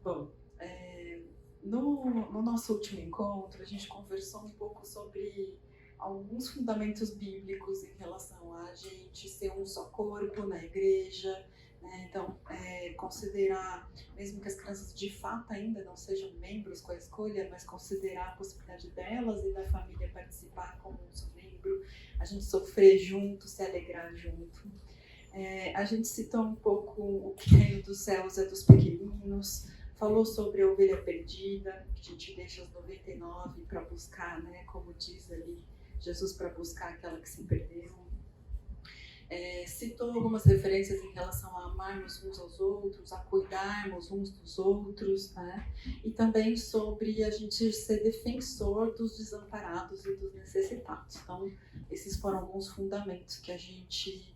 Bom, no nosso último encontro, a gente conversou um pouco sobre alguns fundamentos bíblicos em relação a gente ser um só corpo na igreja, né? Então, considerar, mesmo que as crianças de fato ainda não sejam membros com a escolha, mas considerar a possibilidade delas e da família participar como um só membro, a gente sofrer junto, se alegrar junto. A gente citou um pouco o que o reino dos céus é dos pequeninos, falou sobre a ovelha perdida, que a gente deixa os 99 para buscar, né, como diz ali Jesus, para buscar aquela que se perdeu. Citou algumas referências em relação a amarmos uns aos outros, a cuidarmos uns dos outros, né? E também sobre a gente ser defensor dos desamparados e dos necessitados. Então, esses foram alguns fundamentos que a gente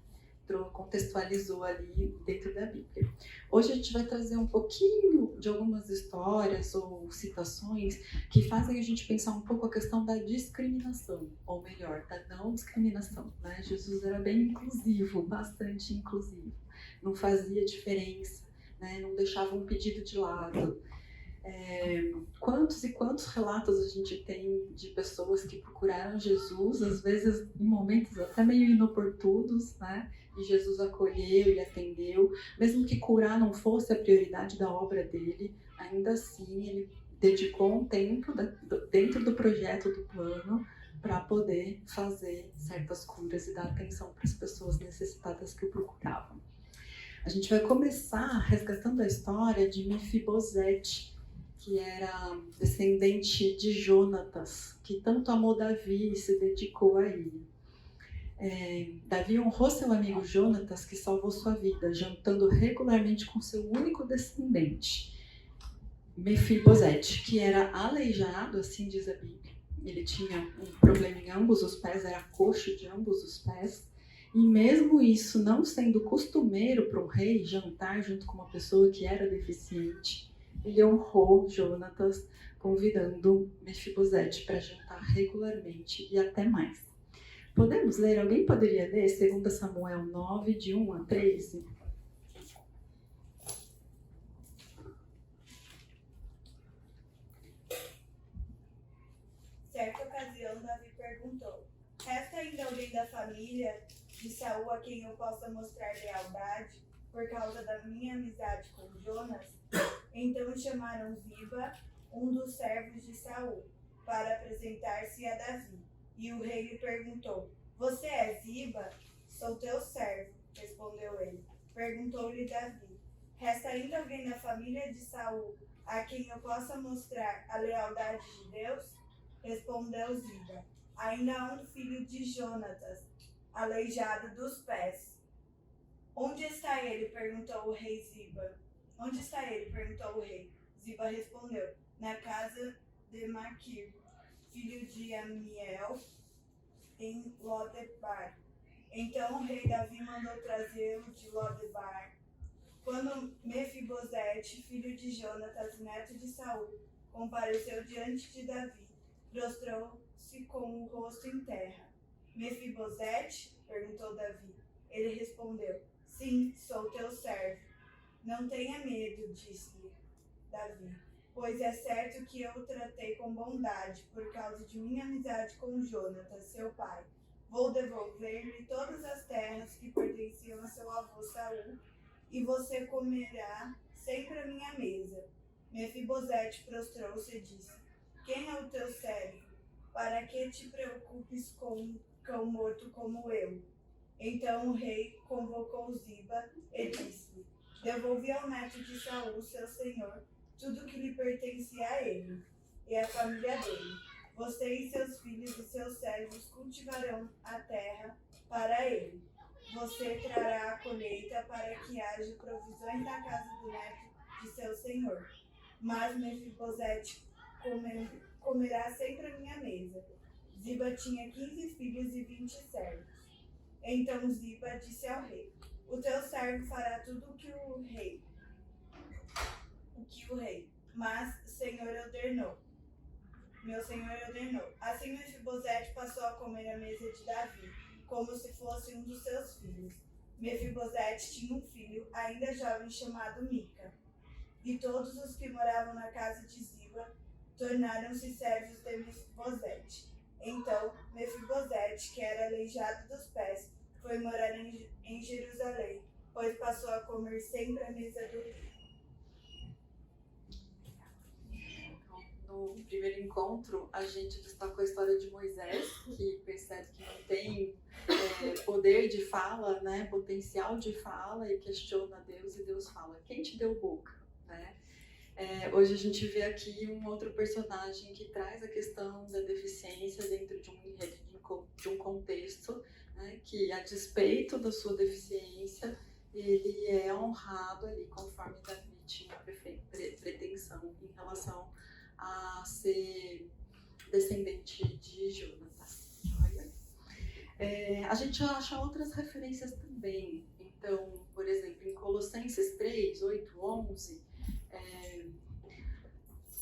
contextualizou ali dentro da Bíblia. Hoje a gente vai trazer um pouquinho de algumas histórias ou citações que fazem a gente pensar um pouco a questão da discriminação, ou melhor, da não discriminação, né? Jesus era bem inclusivo, bastante inclusivo, não fazia diferença, né? Não deixava um pedido de lado. Quantos e quantos relatos a gente tem de pessoas que procuraram Jesus, às vezes em momentos até meio inoportunos, né? E Jesus acolheu e atendeu, mesmo que curar não fosse a prioridade da obra dele, ainda assim ele dedicou um tempo dentro do projeto, do plano, para poder fazer certas curas e dar atenção para as pessoas necessitadas que o procuravam. A gente vai começar resgatando a história de Mefibosete, que era descendente de Jonatas, que tanto amou Davi e se dedicou a ele. Davi honrou seu amigo Jonatas, que salvou sua vida, jantando regularmente com seu único descendente, Mefibosete, que era aleijado, assim diz a Bíblia. Ele tinha um problema em ambos os pés, era coxo de ambos os pés. E mesmo isso não sendo costumeiro para um rei jantar junto com uma pessoa que era deficiente, ele honrou Jonatas, convidando Mefibosete para jantar regularmente e até mais. Podemos ler? Alguém poderia ler 2 Samuel 9, de 1 a 13? Certa ocasião, Davi perguntou: resta ainda alguém da família de Saul a quem eu possa mostrar lealdade por causa da minha amizade com Jonas? Então chamaram Ziba, um dos servos de Saul, para apresentar-se a Davi. E o rei lhe perguntou: você é Ziba? Sou teu servo, respondeu ele. Perguntou-lhe Davi: resta ainda alguém da família de Saul a quem eu possa mostrar a lealdade de Deus? Respondeu Ziba: ainda há um filho de Jonatas, aleijado dos pés. Onde está ele? Perguntou o rei Ziba. Onde está ele? Perguntou o rei. Ziba respondeu: na casa de Maquir, filho de Amiel, em Lodebar. Então o rei Davi mandou trazê-lo de Lodebar. Quando Mefibosete, filho de Jonatas, neto de Saul, compareceu diante de Davi, prostrou-se com o rosto em terra. Mefibosete? Perguntou Davi. Ele respondeu: sim, sou teu servo. Não tenha medo, disse-lhe Davi, pois é certo que eu o tratei com bondade por causa de minha amizade com Jonatas, seu pai. Vou devolver-lhe todas as terras que pertenciam a seu avô Saul, e você comerá sempre à minha mesa. Mefibosete prostrou-se e disse: quem é o teu servo? Para que te preocupes com um cão morto como eu? Então o rei convocou Ziba e disse-lhe: devolvi ao neto de Saul, seu senhor, tudo que lhe pertencia a ele e à família dele. Você e seus filhos e seus servos cultivarão a terra para ele. Você trará a colheita para que haja provisões na casa do neto de seu senhor. Mas Mefibosete comerá sempre à minha mesa. Ziba tinha 15 filhos e 20 servos. Então Ziba disse ao rei: o teu servo fará tudo o que o rei. Mas meu senhor ordenou. Assim Mefibosete passou a comer à mesa de Davi, como se fosse um dos seus filhos. Mefibosete tinha um filho, ainda jovem, chamado Mica. e todos os que moravam na casa de Ziba tornaram-se servos de Mefibosete. Então, Mefibosete, que era aleijado dos pés, foi morar em Jerusalém, pois passou a comer sempre à mesa do rei. No primeiro encontro, a gente destacou a história de Moisés, que percebe que não tem poder de fala, né, potencial de fala, e questiona Deus, e Deus fala: quem te deu boca? Né? Hoje a gente vê aqui um outro personagem que traz a questão da deficiência dentro de um contexto, né, que, a despeito da sua deficiência, ele é honrado ali conforme Davi tinha pretensão em relação a ser descendente de Jonatas. A gente acha outras referências também. Então, por exemplo, em Colossenses 3, 8, 11,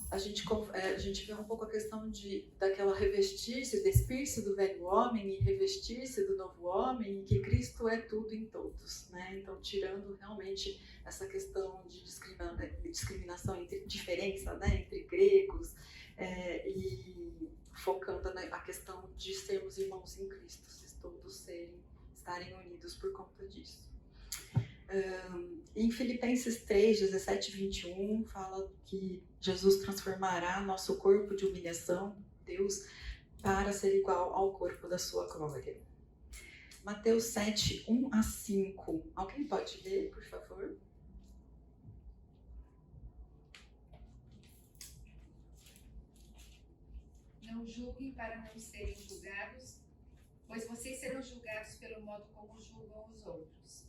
a gente vê um pouco a questão daquela revestir-se, despir-se do velho homem e revestir-se do novo homem, e que Cristo é tudo em todos, né? Então, tirando realmente essa questão de discriminação entre diferença, né, entre gregos, e focando a questão de sermos irmãos em Cristo, todos estarem unidos por conta disso. Em Filipenses 3, 17 e 21, fala que Jesus transformará nosso corpo de humilhação, Deus, para ser igual ao corpo da sua glória. Mateus 7, 1 a 5. Alguém pode ler, por favor? Não julguem para não serem julgados, pois vocês serão julgados pelo modo como julgam os outros.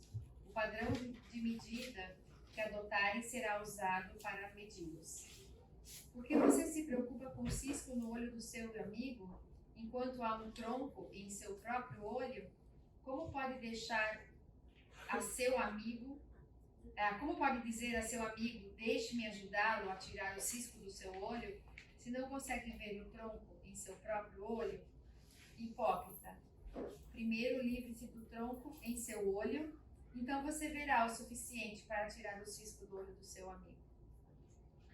O padrão de medida que adotarem será usado para medi-los. Por que você se preocupa com o cisco no olho do seu amigo, enquanto há um tronco em seu próprio olho? Como pode dizer a seu amigo, deixe-me ajudá-lo a tirar o cisco do seu olho, se não consegue ver o tronco em seu próprio olho? Hipócrita, primeiro livre-se do tronco em seu olho, então você verá o suficiente para tirar o cisco do olho do seu amigo.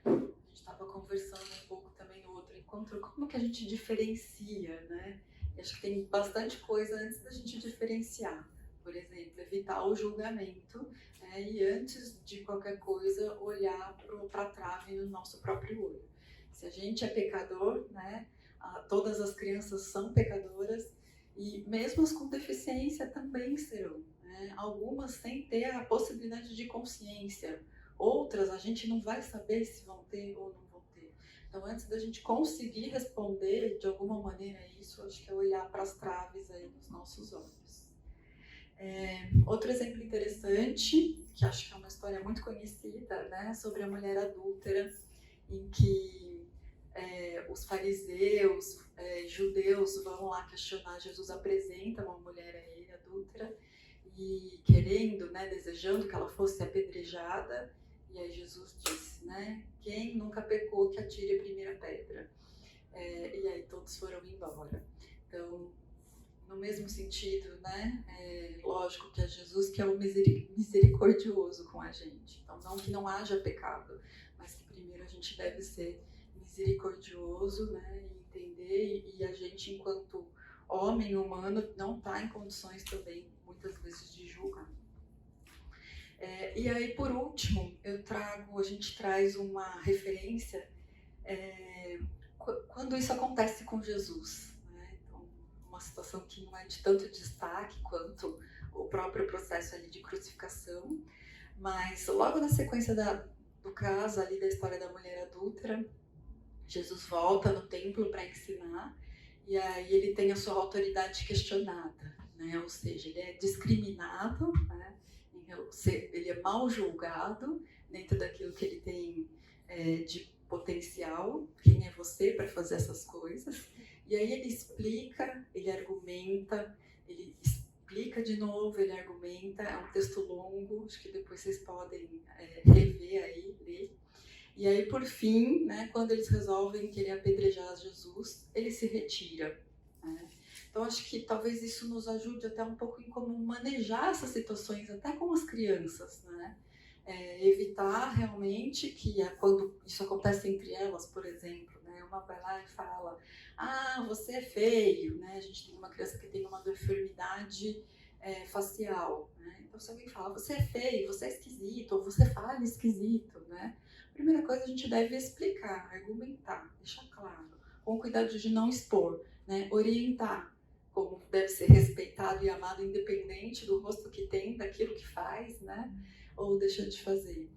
A gente estava conversando um pouco também no outro encontro, como que a gente diferencia, né? Acho que tem bastante coisa antes da gente diferenciar. Por exemplo, evitar o julgamento, né? E antes de qualquer coisa, olhar para a trave no nosso próprio olho. Se a gente é pecador, né? Todas as crianças são pecadoras, e mesmo as com deficiência também serão, né? Algumas sem ter a possibilidade de consciência, outras a gente não vai saber se vão ter ou não vão ter. Então, antes da gente conseguir responder de alguma maneira isso, acho que é olhar para as traves aí nos nossos olhos. Outro exemplo interessante, que acho que é uma história muito conhecida, né, sobre a mulher adúltera, em que os fariseus, judeus vão lá questionar Jesus, apresenta uma mulher a ele, adúltera, e querendo, né, desejando que ela fosse apedrejada, e aí Jesus disse, né, quem nunca pecou que atire a primeira pedra. E aí todos foram embora. Então, no mesmo sentido, né, lógico que é Jesus que é o misericordioso com a gente. Então, não que não haja pecado, mas que primeiro a gente deve ser misericordioso, né, e entender, e a gente, enquanto homem humano, não está em condições também, muitas vezes, de julgar. E aí, por último, a gente traz uma referência quando isso acontece com Jesus, né? Então, uma situação que não é de tanto destaque quanto o próprio processo ali de crucificação, mas logo na sequência do caso ali da história da mulher adúltera, Jesus volta no templo para ensinar, e aí ele tem a sua autoridade questionada, né? Ou seja, ele é discriminado, né? Ele é mal julgado dentro daquilo que ele tem de potencial. Quem é você para fazer essas coisas? E aí ele explica, ele argumenta, ele explica de novo, ele argumenta. É um texto longo, acho que depois vocês podem rever aí, ler. E aí, por fim, né, quando eles resolvem querer apedrejar Jesus, ele se retira, né? Então, acho que talvez isso nos ajude até um pouco em como manejar essas situações, até com as crianças, né? evitar realmente que quando isso acontece entre elas, por exemplo, né, uma vai lá e fala, você é feio, né? A gente tem uma criança que tem uma deformidade facial, né? Então se alguém fala, você é feio, você é esquisito, ou você fala esquisito, né? Primeira coisa, a gente deve explicar, argumentar, deixar claro, com cuidado de não expor, né? Orientar como deve ser respeitado e amado, independente do rosto que tem, daquilo que faz, né? Ou deixa de fazer.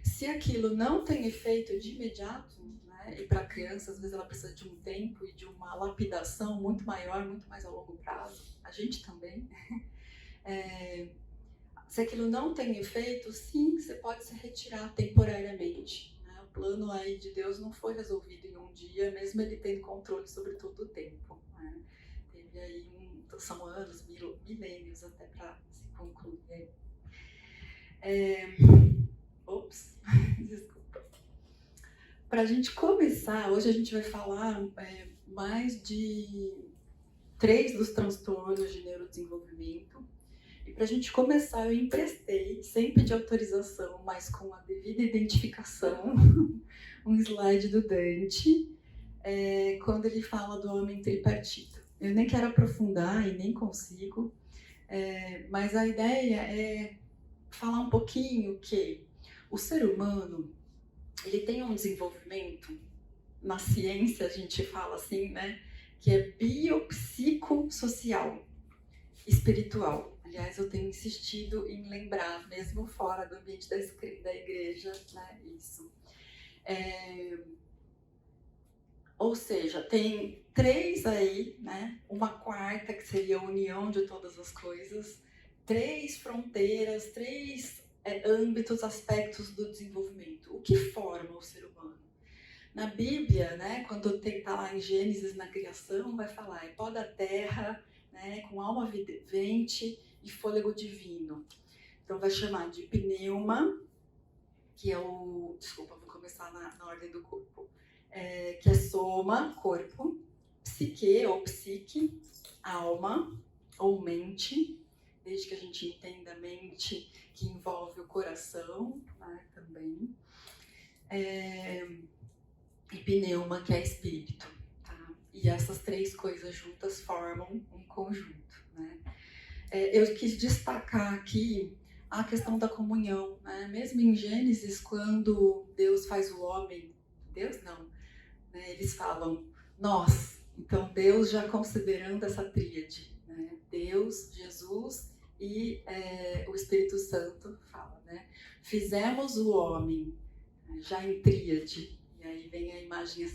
Se aquilo não tem efeito de imediato, né? E para a criança, às vezes ela precisa de um tempo e de uma lapidação muito maior, muito mais a longo prazo, a gente também. Se aquilo não tem efeito, sim, você pode se retirar temporariamente. Né? O plano aí de Deus não foi resolvido em um dia, mesmo ele tendo controle sobre todo o tempo. Né? Teve aí são anos, milênios até para se concluir. Desculpa. Para a gente começar, hoje a gente vai falar mais de 3 dos transtornos de neurodesenvolvimento. E para a gente começar, eu emprestei, sem pedir autorização, mas com a devida identificação, um slide do Dante, quando ele fala do homem tripartito. Eu nem quero aprofundar e nem consigo, mas a ideia é falar um pouquinho que o ser humano, ele tem um desenvolvimento, na ciência a gente fala assim, né, que é biopsicossocial, espiritual. Aliás, eu tenho insistido em lembrar, mesmo fora do ambiente da igreja, né, isso. Ou seja, tem 3 aí, né, uma quarta que seria a união de todas as coisas, 3 fronteiras, 3 âmbitos, aspectos do desenvolvimento. O que forma o ser humano? Na Bíblia, né, quando está lá em Gênesis, na criação, vai falar, pó da terra, né, com alma vivente e fôlego divino. Então vai chamar de pneuma, que é o... Desculpa, vou começar na ordem do corpo. Que é soma, corpo, psique ou psique, alma ou mente, desde que a gente entenda a mente que envolve o coração, né, também. E pneuma, que é espírito. Tá? E essas 3 coisas juntas formam um conjunto. Né? Eu quis destacar aqui a questão da comunhão. Né? Mesmo em Gênesis, quando Deus faz o homem, Deus não, né? Eles falam nós. Então Deus já considerando essa tríade. Né? Deus, Jesus e o Espírito Santo fala. Né? Fizemos o homem já em tríade. E aí vem a imagem e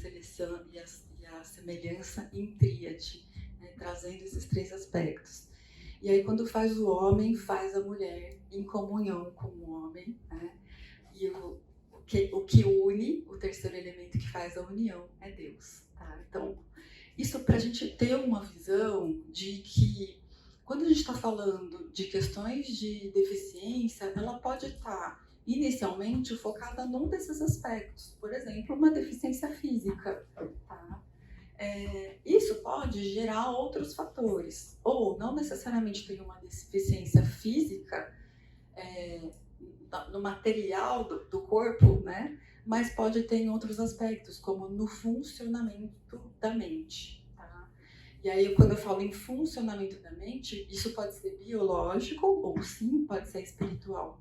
a semelhança em tríade, né, trazendo esses 3 aspectos. E aí quando faz o homem, faz a mulher em comunhão com o homem, né? E o que une, o terceiro elemento que faz a união é Deus. Tá? Então, isso para a gente ter uma visão de que quando a gente está falando de questões de deficiência, ela pode estar inicialmente focada num desses aspectos, por exemplo, uma deficiência física. Tá? Isso pode gerar outros fatores, ou não necessariamente tem uma deficiência física no material do corpo, né? Mas pode ter em outros aspectos, como no funcionamento da mente. Tá? E aí, quando eu falo em funcionamento da mente, isso pode ser biológico ou sim pode ser espiritual.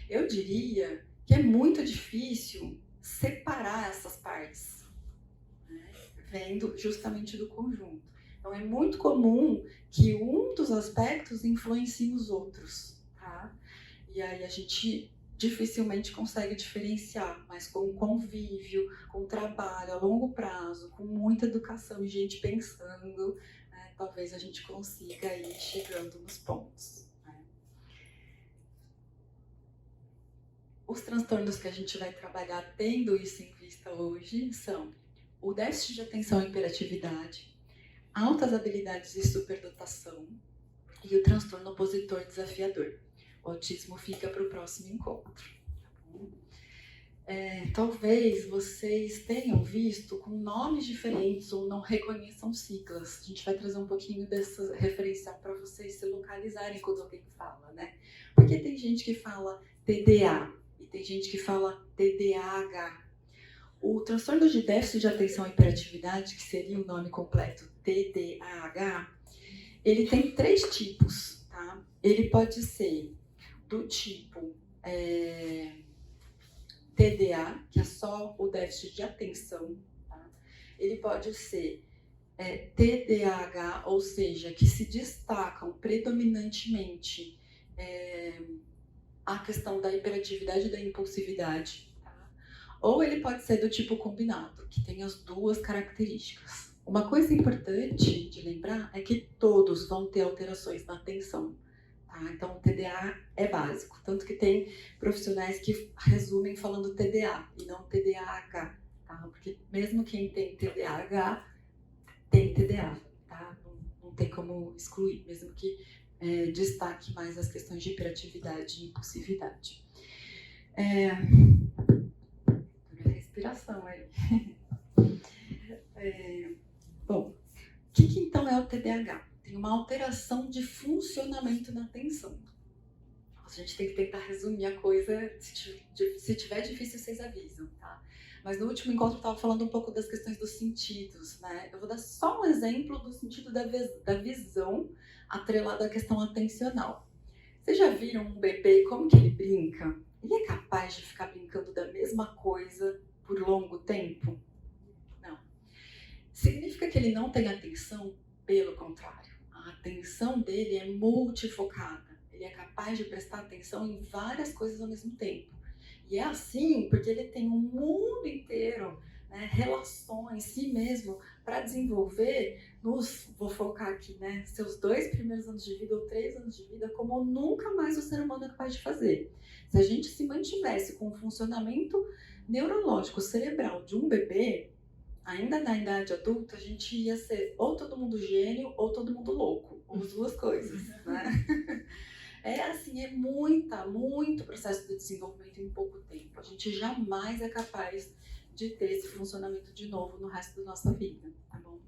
Eu diria que é muito difícil separar essas partes, né? Vendo justamente do conjunto. Então, é muito comum que um dos aspectos influencie os outros, tá? E aí a gente dificilmente consegue diferenciar, mas com o convívio, com o trabalho a longo prazo, com muita educação e gente pensando, né, talvez a gente consiga ir chegando nos pontos. Os transtornos que a gente vai trabalhar tendo isso em vista hoje são o déficit de atenção e hiperatividade, altas habilidades e superdotação e o transtorno opositor desafiador. O autismo fica para o próximo encontro. Talvez vocês tenham visto com nomes diferentes ou não reconheçam siglas. A gente vai trazer um pouquinho dessa referencial para vocês se localizarem quando alguém fala, né? Porque que tem gente que fala TDA e tem gente que fala TDAH? O transtorno de déficit de atenção e hiperatividade, que seria o nome completo TDAH, ele tem 3 tipos, tá? Ele pode ser do tipo TDA, que é só o déficit de atenção, tá? Ele pode ser TDAH, ou seja, que se destacam predominantemente a questão da hiperatividade e da impulsividade, tá? Ou ele pode ser do tipo combinado, que tem as 2 características. Uma coisa importante de lembrar é que todos vão ter alterações na atenção, tá? Então, o TDA é básico, tanto que tem profissionais que resumem falando TDA e não TDAH, tá? Porque mesmo quem tem TDAH tem TDA, tá? Não tem como excluir, mesmo que destaque mais as questões de hiperatividade e impulsividade. Respiração aí. Bom, o que então é o TDAH? Tem uma alteração de funcionamento na atenção. A gente tem que tentar resumir a coisa, se tiver difícil vocês avisam, tá? Mas no último encontro eu estava falando um pouco das questões dos sentidos, né? Eu vou dar só um exemplo do sentido da visão atrelado à questão atencional. Vocês já viram um bebê, como que ele brinca? Ele é capaz de ficar brincando da mesma coisa por longo tempo? Não. Significa que ele não tem atenção? Pelo contrário. A atenção dele é multifocada. Ele é capaz de prestar atenção em várias coisas ao mesmo tempo. E é assim porque ele tem um mundo inteiro, né, relações, si mesmo, para desenvolver vou focar aqui, né, seus 2 primeiros anos de vida ou 3 anos de vida, como nunca mais o ser humano é capaz de fazer. Se a gente se mantivesse com o funcionamento neurológico cerebral de um bebê, ainda na idade adulta, a gente ia ser ou todo mundo gênio ou todo mundo louco, ou as 2 coisas, né? É muito processo de desenvolvimento em pouco tempo. A gente jamais é capaz de ter esse funcionamento de novo no resto da nossa vida, tá bom?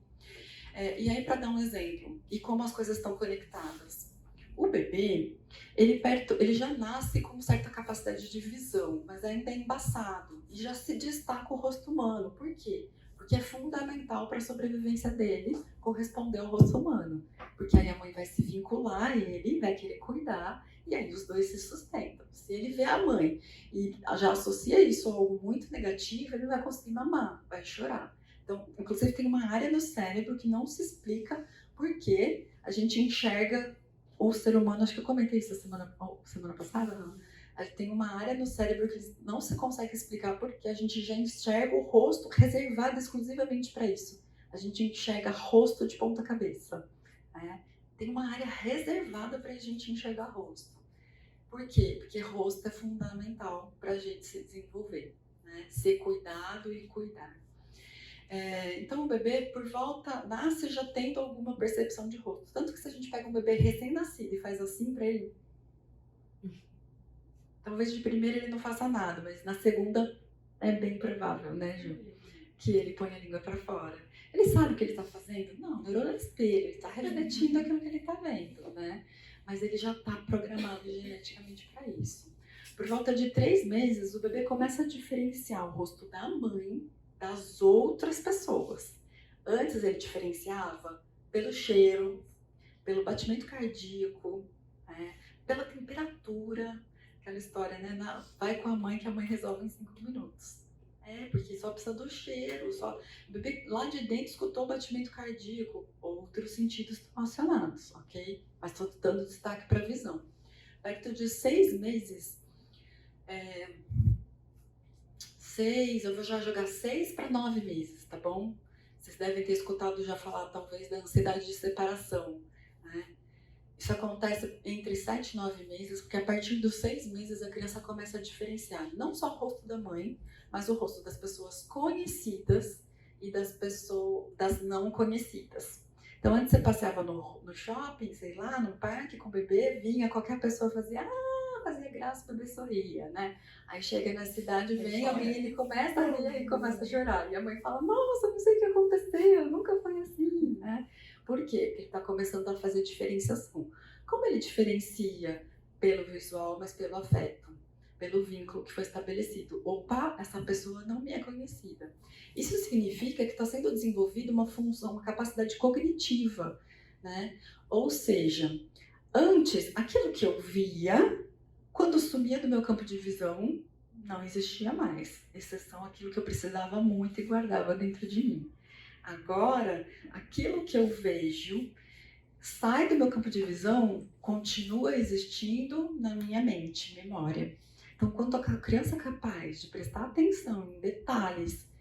E aí, para dar um exemplo, e como as coisas estão conectadas. O bebê, ele já nasce com certa capacidade de visão, mas ainda é embaçado, e já se destaca o rosto humano. Por quê? Porque é fundamental para a sobrevivência dele corresponder ao rosto humano. Porque aí a mãe vai se vincular a ele, vai querer cuidar, e aí os 2 se sustentam. Se ele vê a mãe e já associa isso a algo muito negativo, ele não vai conseguir mamar, vai chorar. Então, inclusive, tem uma área no cérebro que não se explica por que a gente enxerga o ser humano. Acho que eu comentei isso semana passada, não? Tem uma área no cérebro que não se consegue explicar porque a gente já enxerga o rosto reservado exclusivamente para isso. A gente enxerga rosto de ponta cabeça, né? Tem uma área reservada para a gente enxergar rosto. Por quê? Porque rosto é fundamental para a gente se desenvolver, né? Ser cuidado e cuidar. Então o bebê, por volta, nasce já tendo alguma percepção de rosto. Tanto que se a gente pega um bebê recém-nascido e faz assim para ele, talvez de primeira ele não faça nada, mas na segunda é bem provável, né, Ju? Que ele põe a língua para fora. Ele sabe o que ele está fazendo? Não, neurônio é espelho, ele está refletindo aquilo que ele está vendo, né? Mas ele já está programado geneticamente para isso. Por volta de 3 meses, o bebê começa a diferenciar o rosto da mãe das outras pessoas. Antes ele diferenciava pelo cheiro, pelo batimento cardíaco, né? Pela temperatura. Aquela história, né? Vai com a mãe que a mãe resolve em 5 minutos. Porque só precisa do cheiro, o bebê lá de dentro escutou o batimento cardíaco, outros sentidos estão acionados, ok? Mas estou dando destaque para a visão. Perto de 6 meses, eu vou já jogar 6 para 9 meses, tá bom? Vocês devem ter escutado já falar, talvez, da ansiedade de separação, né? Isso acontece entre 7 e 9 meses, porque a partir dos 6 meses a criança começa a diferenciar não só o rosto da mãe, mas o rosto das pessoas conhecidas e das não conhecidas. Então, antes você passeava no shopping, sei lá, no parque com o bebê, vinha qualquer pessoa fazia graça, o bebê sorria, né? Aí chega na cidade, vem alguém, ele começa a rir e começa a chorar. E a mãe fala, nossa, não sei o que aconteceu, nunca foi assim, né? Por quê? Porque ele está começando a fazer diferenciação. Como ele diferencia pelo visual, mas pelo afeto, pelo vínculo que foi estabelecido. Opa, essa pessoa não me é conhecida. Isso significa que está sendo desenvolvida uma função, uma capacidade cognitiva, né? Ou seja, antes, aquilo que eu via, quando sumia do meu campo de visão, não existia mais, exceção aquilo que eu precisava muito e guardava dentro de mim. Agora, aquilo que eu vejo sai do meu campo de visão, continua existindo na minha mente, memória. Então, quando a criança é capaz de prestar atenção em detalhes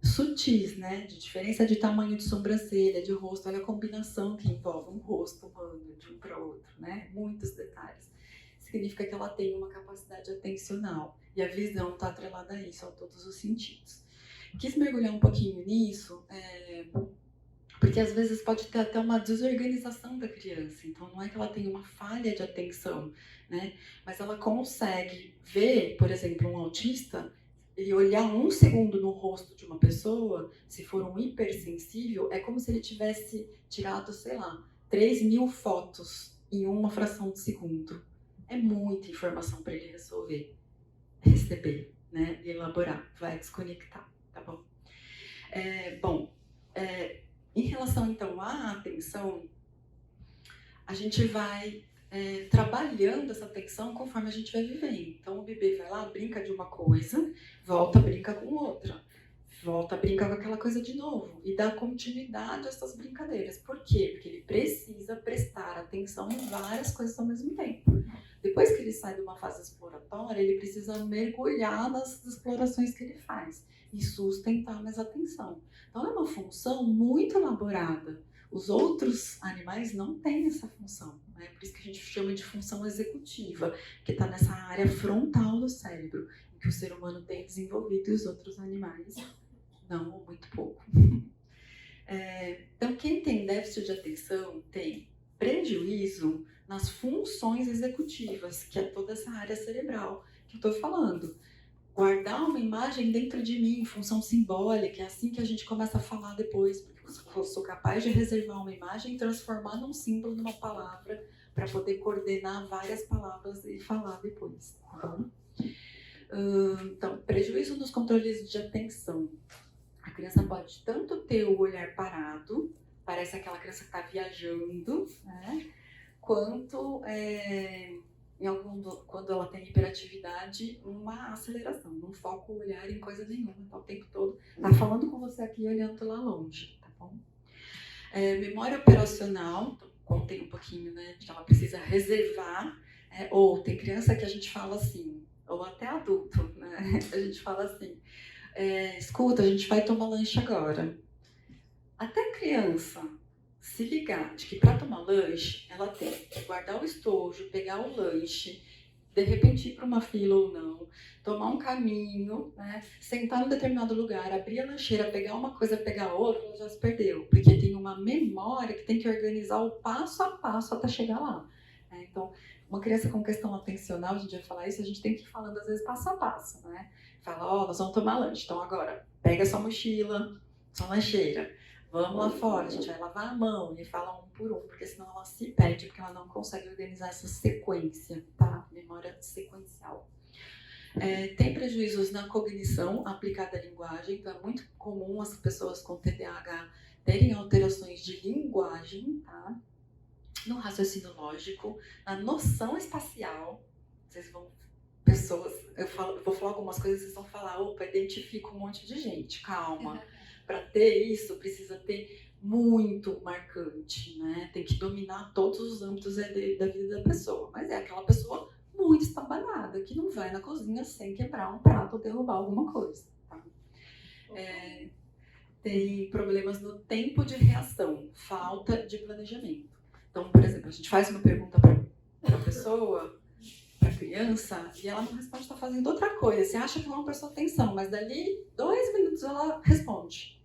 sutis, né, de diferença de tamanho de sobrancelha, de rosto, olha a combinação que envolve um rosto humano de um para outro, né, muitos detalhes. Significa que ela tem uma capacidade atencional e a visão está atrelada a isso, a todos os sentidos. Quis mergulhar um pouquinho nisso, porque às vezes pode ter até uma desorganização da criança, então não é que ela tem uma falha de atenção, né? Mas ela consegue ver, por exemplo, um autista, ele olhar 1 segundo no rosto de uma pessoa, se for um hipersensível, é como se ele tivesse tirado, sei lá, 3.000 fotos em uma fração de segundo. É muita informação para ele receber, né? E elaborar, vai desconectar, tá bom? Em relação, então, à atenção, a gente vai trabalhando essa atenção conforme a gente vai vivendo. Então, o bebê vai lá, brinca de uma coisa, volta, brinca com outra. Volta, brinca com aquela coisa de novo. E dá continuidade a essas brincadeiras. Por quê? Porque ele precisa prestar atenção em várias coisas ao mesmo tempo. Depois que ele sai de uma fase exploratória, ele precisa mergulhar nas explorações que ele faz e sustentar mais atenção. Então, é uma função muito elaborada. Os outros animais não têm essa função, né? Por isso que a gente chama de função executiva, que está nessa área frontal do cérebro, que o ser humano tem desenvolvido e os outros animais não, ou muito pouco. Então, quem tem déficit de atenção tem prejuízo nas funções executivas, que é toda essa área cerebral que eu estou falando. Guardar uma imagem dentro de mim, função simbólica, é assim que a gente começa a falar depois, porque eu sou capaz de reservar uma imagem e transformar num símbolo, numa palavra, para poder coordenar várias palavras e falar depois. Tá bom? Então, prejuízo nos controles de atenção. A criança pode tanto ter o olhar parado, parece aquela criança que está viajando, né? Quanto, quando ela tem hiperatividade, uma aceleração, não foca o olhar em coisa nenhuma, tá o tempo todo, tá falando com você aqui, olhando lá longe, tá bom? Memória operacional, contei um pouquinho, né, de que ela precisa reservar, ou tem criança que a gente fala assim, ou até adulto, né, a gente fala assim, escuta, a gente vai tomar lanche agora. Até criança se ligar de que para tomar lanche, ela tem que guardar o estojo, pegar o lanche, de repente ir para uma fila ou não, tomar um caminho, né, sentar em determinado lugar, abrir a lancheira, pegar uma coisa, pegar outra, ela já se perdeu, porque tem uma memória que tem que organizar o passo a passo até chegar lá. Então, uma criança com questão atencional, a gente vai falar isso, a gente tem que ir falando às vezes passo a passo, né? Fala, nós vamos tomar lanche, então agora, pega sua mochila, sua lancheira, vamos lá fora, a gente vai lavar a mão, e fala um por um, porque senão ela se perde, porque ela não consegue organizar essa sequência, tá? Memória sequencial. Tem prejuízos na cognição aplicada à linguagem, então é muito comum as pessoas com TDAH terem alterações de linguagem, tá? No raciocínio lógico, na noção espacial, vocês vão... eu vou falar algumas coisas, vocês vão falar, opa, identifico um monte de gente, calma. Para ter isso, precisa ter muito marcante, né? Tem que dominar todos os âmbitos da vida da pessoa. Mas é aquela pessoa muito estabanada, que não vai na cozinha sem quebrar um prato ou derrubar alguma coisa, tá? Tem problemas no tempo de reação, falta de planejamento. Então, por exemplo, a gente faz uma pergunta para a pessoa, para a criança, e ela não responde, está fazendo outra coisa. Você acha que ela não prestou atenção, mas dali 2 minutos ela responde,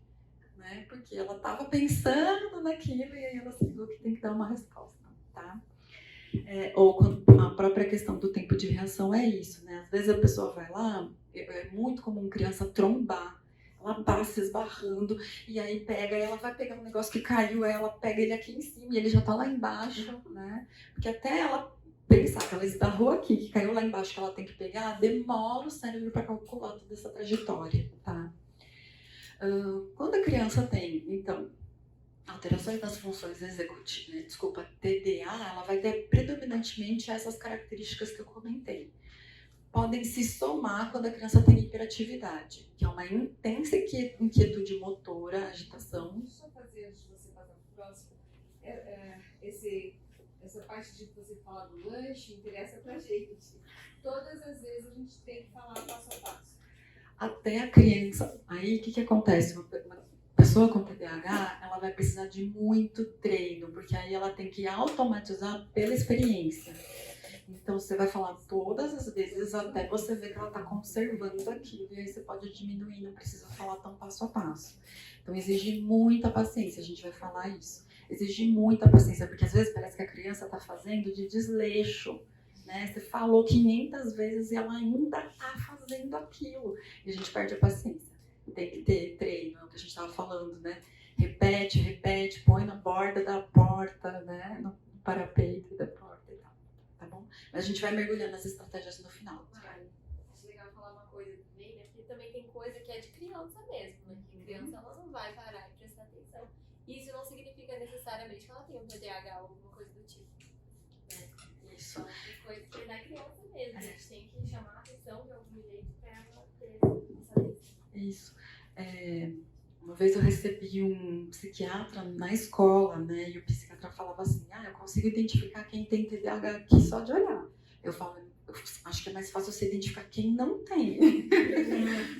né? Porque ela estava pensando naquilo e aí ela se viu que tem que dar uma resposta, tá? Ou a própria questão do tempo de reação é isso, né? Às vezes a pessoa vai lá, é muito comum criança trombar, ela passa esbarrando, e aí pega, ela vai pegar um negócio que caiu, aí ela pega ele aqui em cima e ele já tá lá embaixo, né? Porque até ela pensar que ela esbarrou aqui, que caiu lá embaixo, que ela tem que pegar, demora o cérebro para calcular toda essa trajetória, tá? Quando a criança tem, então, alterações das funções executivas, TDA, ela vai ter predominantemente essas características que eu comentei. Podem se somar quando a criança tem hiperatividade, que é uma intensa inquietude motora, agitação. Deixa eu fazer, antes de você passar para o próximo, essa parte de você falar do lanche interessa pra gente. Todas as vezes a gente tem que falar passo a passo. Até a criança, aí o que acontece? Uma pessoa com TDAH, ela vai precisar de muito treino, porque aí ela tem que automatizar pela experiência. Então você vai falar todas as vezes até você ver que ela está conservando aquilo, e aí você pode diminuir, não precisa falar tão passo a passo. Então exige muita paciência, a gente vai falar isso. Exige muita paciência, porque às vezes parece que a criança está fazendo de desleixo, né? Você falou 500 vezes e ela ainda está fazendo aquilo, e a gente perde a paciência. Tem que ter treino, é o que a gente estava falando, né? Repete, põe na borda da porta, né? No parapeito da porta e tal, tá bom? Mas a gente vai mergulhando nas estratégias no final. Acho legal falar uma coisa também, né? Porque também tem coisa que é de criança mesmo, né? Que criança ela não vai parar e prestar atenção. E isso não significa necessariamente que ela tem um TDAH ou alguma coisa do tipo. Né? Isso. Então, tem coisa que é da criança mesmo. A gente tem que chamar a atenção de algum jeito para ela ter essa atenção. Isso. Uma vez eu recebi um psiquiatra na escola, né? E o psiquiatra falava assim, eu consigo identificar quem tem TDAH aqui só de olhar. Eu falo, eu acho que é mais fácil você identificar quem não tem,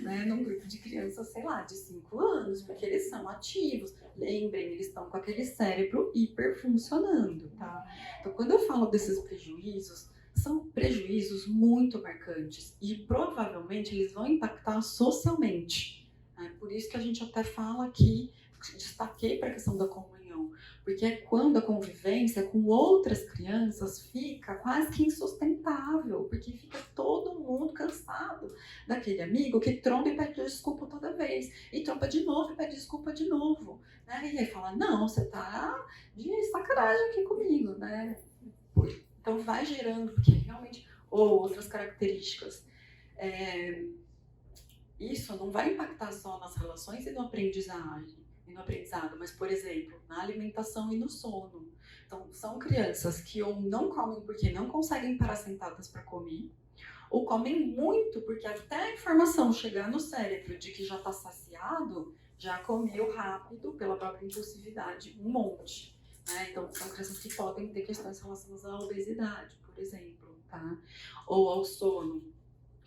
né? Num grupo de crianças, sei lá, de 5 anos, porque eles são ativos. Lembrem, eles estão com aquele cérebro hiperfuncionando, tá? Então, quando eu falo desses prejuízos, são prejuízos muito marcantes e provavelmente eles vão impactar socialmente. Por isso que a gente até fala aqui, destaquei para a questão da comunhão, porque é quando a convivência com outras crianças fica quase que insustentável, porque fica todo mundo cansado daquele amigo que tromba e pede desculpa toda vez, e tromba de novo e pede desculpa de novo, né? E aí fala, não, você tá de sacanagem aqui comigo, né? Então vai gerando, porque realmente, ou outras características. Isso não vai impactar só nas relações e no aprendizado, mas, por exemplo, na alimentação e no sono. Então, são crianças que ou não comem porque não conseguem parar sentadas para comer, ou comem muito porque até a informação chegar no cérebro de que já está saciado, já comeu rápido pela própria impulsividade um monte. Né? Então, são crianças que podem ter questões relacionadas à obesidade, por exemplo, tá? Ou ao sono.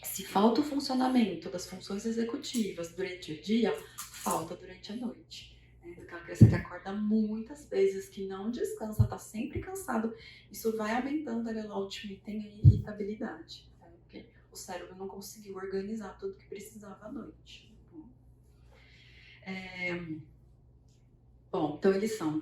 Se falta o funcionamento das funções executivas durante o dia, falta durante a noite. Aquela criança que acorda muitas vezes, que não descansa, está sempre cansado, isso vai aumentando ali, o último item, a irritabilidade. Tá? Porque o cérebro não conseguiu organizar tudo que precisava à noite. Bom, então eles são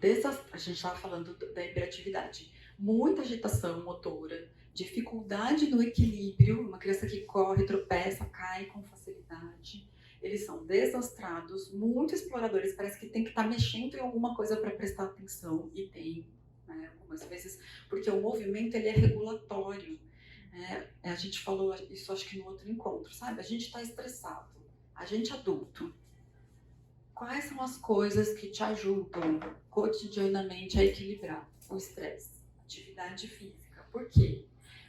a gente estava falando da hiperatividade, muita agitação motora, dificuldade no equilíbrio, uma criança que corre, tropeça, cai com facilidade. Eles são desastrados, muito exploradores, parece que tem que estar mexendo em alguma coisa para prestar atenção, e tem, né, algumas vezes, porque o movimento ele é regulatório. Né? A gente falou isso acho que no outro encontro, sabe? A gente está estressado, a gente adulto. Quais são as coisas que te ajudam cotidianamente a equilibrar o estresse? Atividade física. Por quê?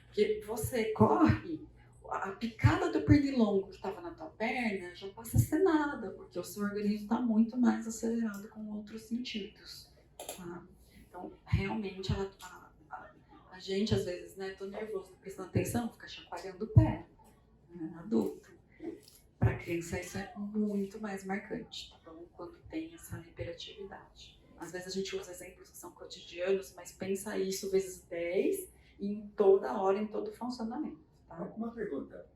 Porque você corre, a picada do pernilongo que estava na tua perna já passa a ser nada, porque o seu organismo está muito mais acelerado com outros sentidos. Tá? Então, realmente, a gente, às vezes, né, tô nervoso, tô prestando atenção, fica chacoalhando o pé, né, adulto. Para criança, isso é muito mais marcante, tá bom? Quando tem essa hiperatividade. Às vezes a gente usa exemplos que são cotidianos, mas pensa isso vezes 10 em toda hora, em todo funcionamento. Tá? Uma pergunta.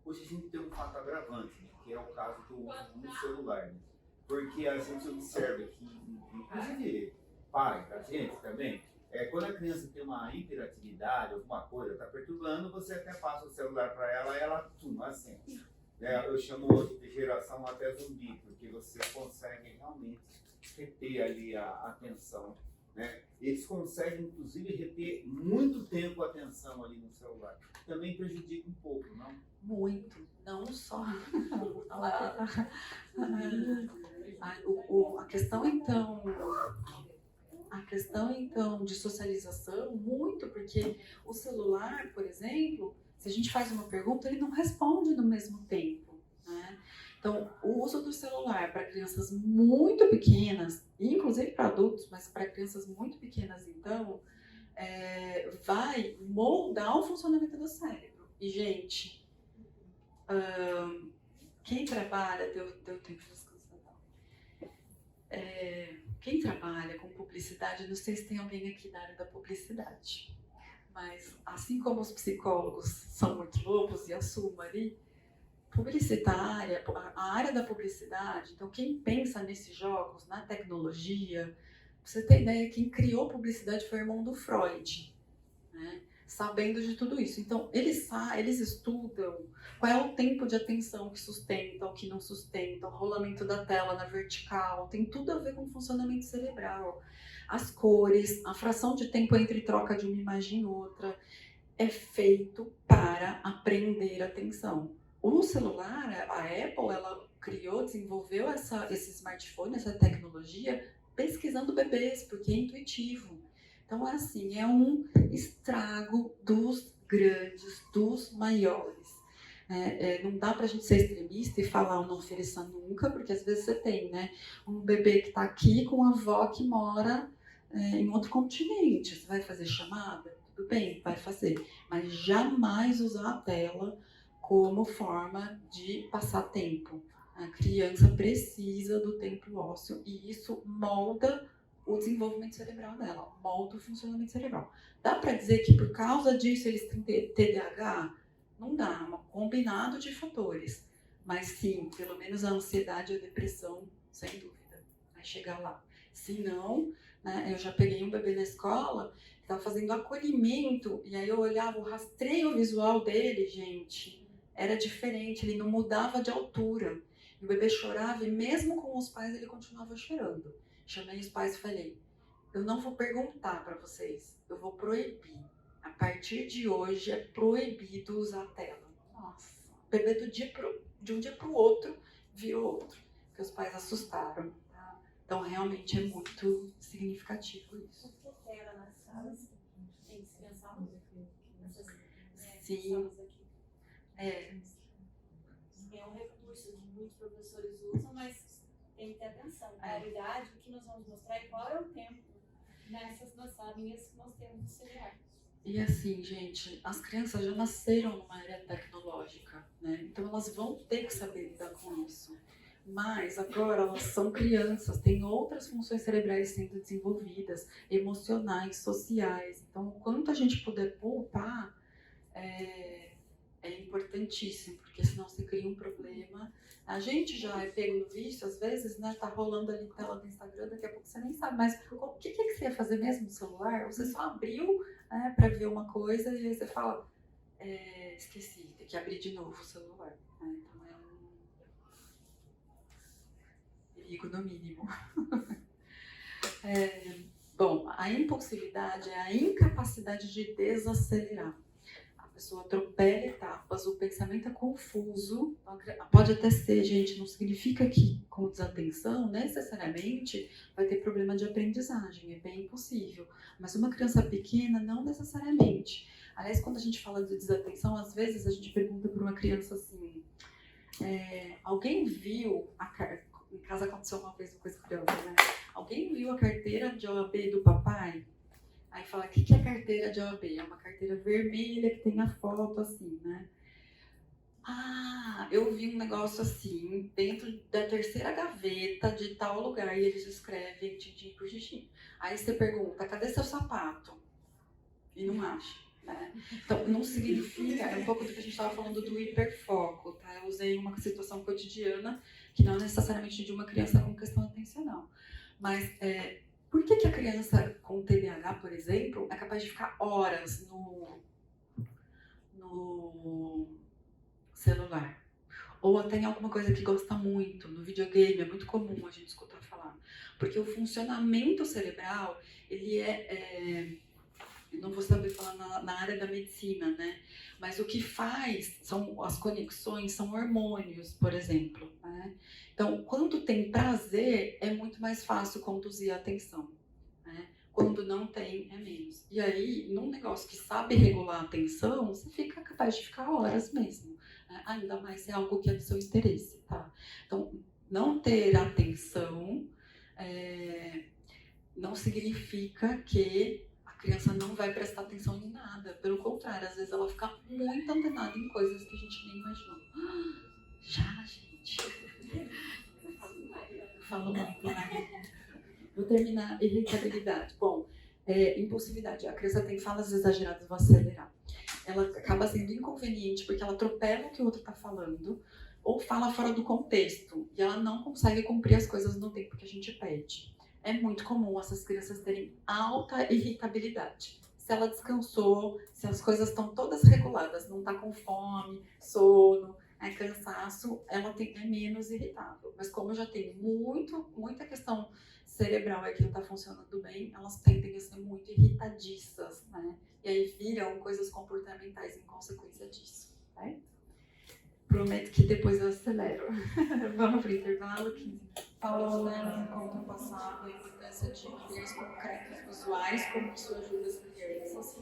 Hoje a gente tem um fato agravante, né, que é o caso do uso do celular. Né? Porque a gente observa que, inclusive, pai, a gente também, quando a criança tem uma hiperatividade, alguma coisa, está perturbando, você até passa o celular para ela e ela acende. Eu chamo hoje de geração até zumbi, porque você consegue realmente reter ali a atenção né? Eles conseguem, inclusive, reter muito tempo a atenção ali no celular. Também prejudica um pouco, não? Muito, não só. A questão então de socialização, muito, porque o celular, por exemplo, se a gente faz uma pergunta, ele não responde no mesmo tempo, né? Então, o uso do celular para crianças muito pequenas, inclusive para adultos, mas para crianças muito pequenas, então, vai moldar o funcionamento do cérebro. E, gente, quem trabalha, deu tempo de descansar. Quem trabalha com publicidade, não sei se tem alguém aqui da área da publicidade, mas assim como os psicólogos são muito loucos e assumo ali, publicitária, a área da publicidade, então quem pensa nesses jogos, na tecnologia, pra você ter ideia, quem criou publicidade foi o irmão do Freud, né? Sabendo de tudo isso. Então, eles estudam qual é o tempo de atenção que sustenta, o que não sustenta, o rolamento da tela na vertical, tem tudo a ver com o funcionamento cerebral. As cores, a fração de tempo entre troca de uma imagem e outra, é feito para aprender atenção. O celular, a Apple, ela criou, desenvolveu esse smartphone, essa tecnologia, pesquisando bebês, porque é intuitivo. Então, assim, é um estrago dos grandes, dos maiores. Não dá pra gente ser extremista e falar o não ofereça nunca, porque às vezes você tem, né, um bebê que está aqui com a avó que mora em outro continente. Você vai fazer chamada? Tudo bem, vai fazer. Mas jamais usar a tela como forma de passar tempo. A criança precisa do tempo ósseo e isso molda o desenvolvimento cerebral dela, molda o funcionamento cerebral. Dá para dizer que por causa disso eles têm TDAH? Não dá, é um combinado de fatores. Mas sim, pelo menos a ansiedade e a depressão, sem dúvida, vai chegar lá. Se não, né, eu já peguei um bebê na escola que estava fazendo acolhimento e aí eu olhava o rastreio visual dele, gente, era diferente, ele não mudava de altura. E o bebê chorava e mesmo com os pais ele continuava chorando. Chamei os pais e falei, eu não vou perguntar para vocês, eu vou proibir. A partir de hoje é proibido usar a tela. Nossa, o bebê de um dia para o outro virou outro, porque os pais assustaram. Tá? Então realmente é muito significativo isso. Por que tela nas salas? Tem que se pensar muito nessas Sim. salas aqui. É um recurso que muitos professores usam, mas tem que ter atenção. Qualidade, o que nós vamos mostrar e qual é o tempo nessas salinhas que nós temos no celular. E assim, gente, as crianças já nasceram numa era tecnológica, né? Então elas vão ter que saber lidar com isso. Mas agora elas são crianças, têm outras funções cerebrais sendo desenvolvidas, emocionais, sociais. Então, o quanto a gente puder poupar é importantíssimo, porque senão você cria um problema. A gente já é pego no vício, às vezes, né? Tá rolando ali tela do Instagram, daqui a pouco você nem sabe. Mas o que você ia fazer mesmo no celular? Você só abriu para ver uma coisa e aí você fala, esqueci, tem que abrir de novo o celular. Então é um perigo no mínimo. Bom, a impulsividade é a incapacidade de desacelerar. A pessoa atropela etapas, o pensamento é confuso. Pode até ser, gente, não significa que com desatenção necessariamente vai ter problema de aprendizagem, é bem impossível. Mas uma criança pequena, não necessariamente. Aliás, quando a gente fala de desatenção, às vezes a gente pergunta para uma criança assim, alguém viu, em casa aconteceu uma vez uma coisa curiosa, né? Alguém viu a carteira de OAB do papai? Aí fala, o que é carteira de OAB? É uma carteira vermelha que tem a foto assim, né? Ah, eu vi um negócio assim, dentro da terceira gaveta de tal lugar, e eles escrevem tintim por xixi. Aí você pergunta, cadê seu sapato? E não acha, né? Então, não significa, é um pouco do que a gente estava falando do hiperfoco, tá? Eu usei uma situação cotidiana, que não é necessariamente de uma criança com questão atencional. Mas, por que a criança com TDAH, por exemplo, é capaz de ficar horas no celular? ou até em alguma coisa que gosta muito, no videogame, é muito comum a gente escutar falar. Porque o funcionamento cerebral, ele eu não vou saber falar na área da medicina, né? Mas o que faz são as conexões, são hormônios, por exemplo, né? Então, quando tem prazer, é muito mais fácil conduzir a atenção, né? Quando não tem, é menos. E aí, num negócio que sabe regular a atenção, você fica capaz de ficar horas mesmo, né? Ainda mais se é algo que é do seu interesse, tá? Então, não ter atenção não significa que a criança não vai prestar atenção em nada. Pelo contrário, às vezes ela fica muito antenada em coisas que a gente nem imaginou. Já, gente. Eu falo muito, né? Vou terminar. Irritabilidade. Bom, impulsividade. A criança tem falas exageradas, vou acelerar. Ela acaba sendo inconveniente porque ela atropela o que o outro está falando ou fala fora do contexto e ela não consegue cumprir as coisas no tempo que a gente pede. É muito comum essas crianças terem alta irritabilidade. Se ela descansou, se as coisas estão todas reguladas, não está com fome, sono, cansaço, ela é menos irritável. Mas como já tem muita questão cerebral que não está funcionando bem, elas tendem a ser muito irritadiças, né? E aí viram coisas comportamentais em consequência disso, né? Prometo que depois eu acelero. Vamos para o intervalo, 15 minutos. Falou, né, no encontro passado, a importância de ideias concretas visuais, como isso ajuda as crianças.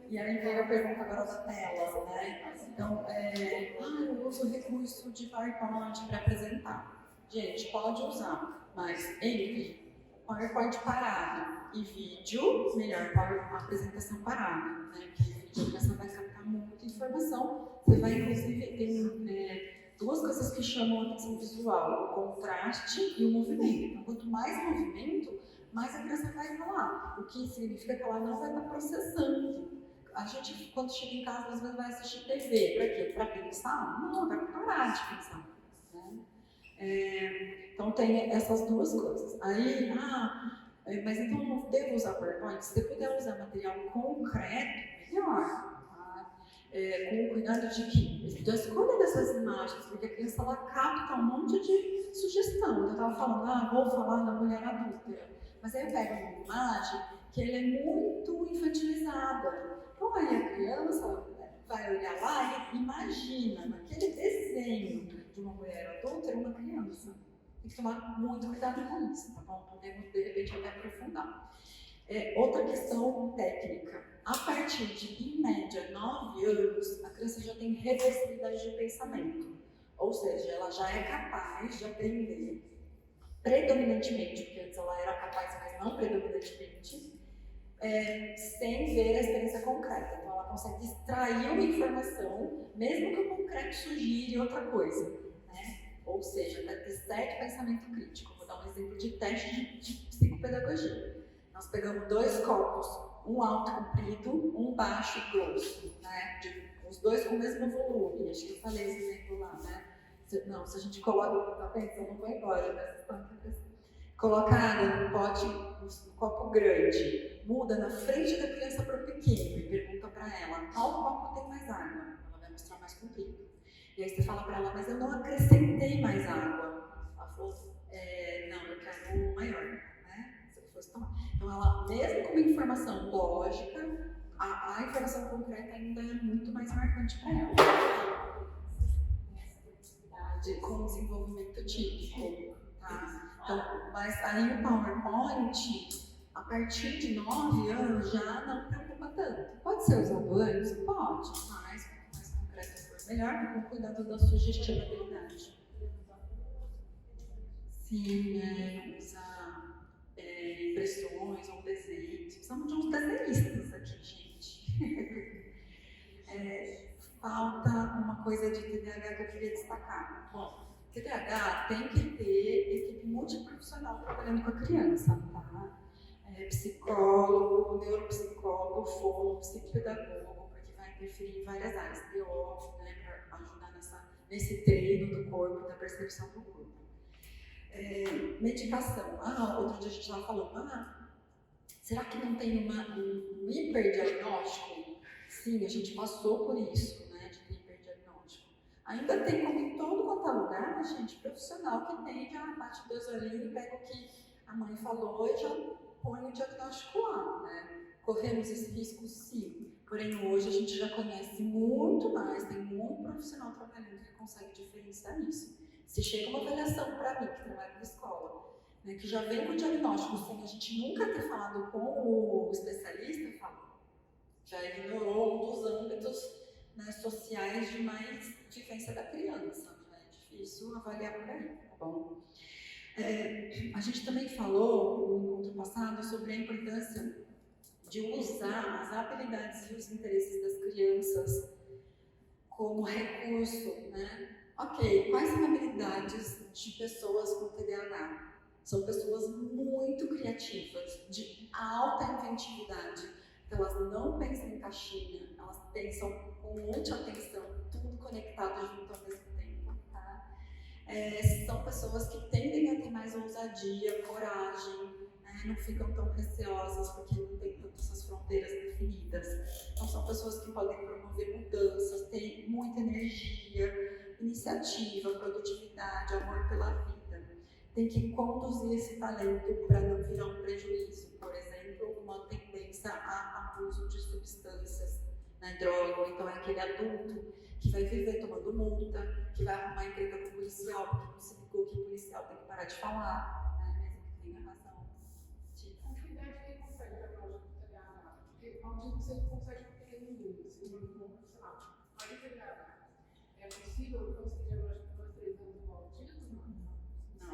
E aí veio a pergunta agora da tela, né? Então, eu uso o recurso de PowerPoint para apresentar. Gente, pode usar, mas entre PowerPoint parado e vídeo, melhor apresentação parada, né? Porque a criança vai captar muita informação. Você vai, inclusive, ter duas coisas que chamam a atenção visual, o contraste e o movimento. Então, quanto mais movimento, mais a criança vai falar, o que significa que ela não vai estar processando. A gente, quando chega em casa, às vezes vai assistir TV. Para quê? Para pensar? Não, para parar de pensar. Né? Então, tem essas duas coisas. Aí, mas então eu não devo usar PowerPoint? Se você puder usar material concreto, melhor. Com o cuidado da escolha dessas imagens, porque a criança ela capta um monte de sugestão. Eu estava falando, vou falar da mulher adúltera, mas aí eu pego uma imagem que ela é muito infantilizada. Então aí a criança vai olhar lá e imagina naquele desenho de uma mulher adúltera uma criança. Tem que tomar muito cuidado com isso, tá bom? Podemos de repente até aprofundar. Outra questão técnica. A partir de, em média, 9 anos, a criança já tem reversibilidade de pensamento. Ou seja, ela já é capaz de aprender predominantemente, porque antes ela era capaz, mas não predominantemente, sem ver a experiência concreta. Então ela consegue extrair uma informação, mesmo que o concreto sugire outra coisa. Né? Ou seja, vai ter certo pensamento crítico. Vou dar um exemplo de teste de psicopedagogia. Nós pegamos 2 copos, um alto comprido, um baixo e grosso, né? Os dois com o mesmo volume. Acho que eu falei esse exemplo lá, né? Se a gente coloca, tá pensando, não vai embora, né? Coloca água no pote, no copo grande, muda na frente da criança para o pequeno e pergunta para ela, qual copo tem mais água? Ela vai mostrar mais comprido. E aí você fala para ela, mas eu não acrescentei mais água. Ela falou, não, eu quero um maior, né? Se eu fosse tomar. Então ela, mesmo com uma informação lógica, a informação concreta ainda é muito mais marcante para ela. Com o desenvolvimento típico, tá? Então, mas aí o PowerPoint, a partir de 9 anos, já não preocupa tanto. Pode ser usado antes? Pode, mas quanto mais concreto for melhor, com cuidado da sugestionabilidade. Sim, usar impressões ou desenhos. Precisamos de uns desenhistas aqui, gente. Falta uma coisa de TDAH que eu queria destacar. Bom, TDAH tem que ter equipe multiprofissional trabalhando com a criança, tá? Psicólogo, neuropsicólogo, fono, psicopedagogo, porque vai interferir em várias áreas, PO, né, para ajudar nesse treino do corpo, da percepção do corpo. Medicação. Outro dia a gente estava falando, será que não tem um hiperdiagnóstico? Sim, a gente passou por isso, né, de ter hiperdiagnóstico. Ainda tem, como em todo quanto é lugar, gente, profissional que tem, já bate dois olhinhos, pega o que a mãe falou e já põe o diagnóstico lá, né? Corremos esse risco, sim. Porém, hoje a gente já conhece muito mais, tem muito profissional trabalhando que consegue diferenciar isso. Se chega uma avaliação para mim, que trabalha na escola, né, que já vem com o diagnóstico sem a gente nunca ter falado com o especialista, fala, já ignorou um dos âmbitos, né, sociais de mais vivência da criança. Já é difícil avaliar por aí, tá bom? A gente também falou no encontro passado sobre a importância de usar as habilidades e os interesses das crianças como recurso, né? Ok, quais são habilidades de pessoas com TDAH? São pessoas muito criativas, de alta inventividade. Elas não pensam em caixinha, elas pensam com muita atenção, tudo conectado junto ao mesmo tempo, tá? São pessoas que tendem a ter mais ousadia, coragem, né? Não ficam tão receosas porque não tem tantas essas fronteiras definidas. Então são pessoas que podem promover mudanças, têm muita energia, iniciativa, produtividade, amor pela vida. Tem que conduzir esse talento para não virar um prejuízo. Por exemplo, uma tendência a abuso de substâncias, né, droga, ou então é aquele adulto que vai viver tomando multa, que vai arrumar encrenca com o policial, porque não se ligou que o policial tem que parar de falar, né, mesmo que tenha razão. Com que idade que ele consegue diagnóstico do TDAH? Porque onde você consegue pequenininho, se não for profissional. Aí o TDAH é possível conseguir diagnóstico com 2, 3 anos do autismo? Não.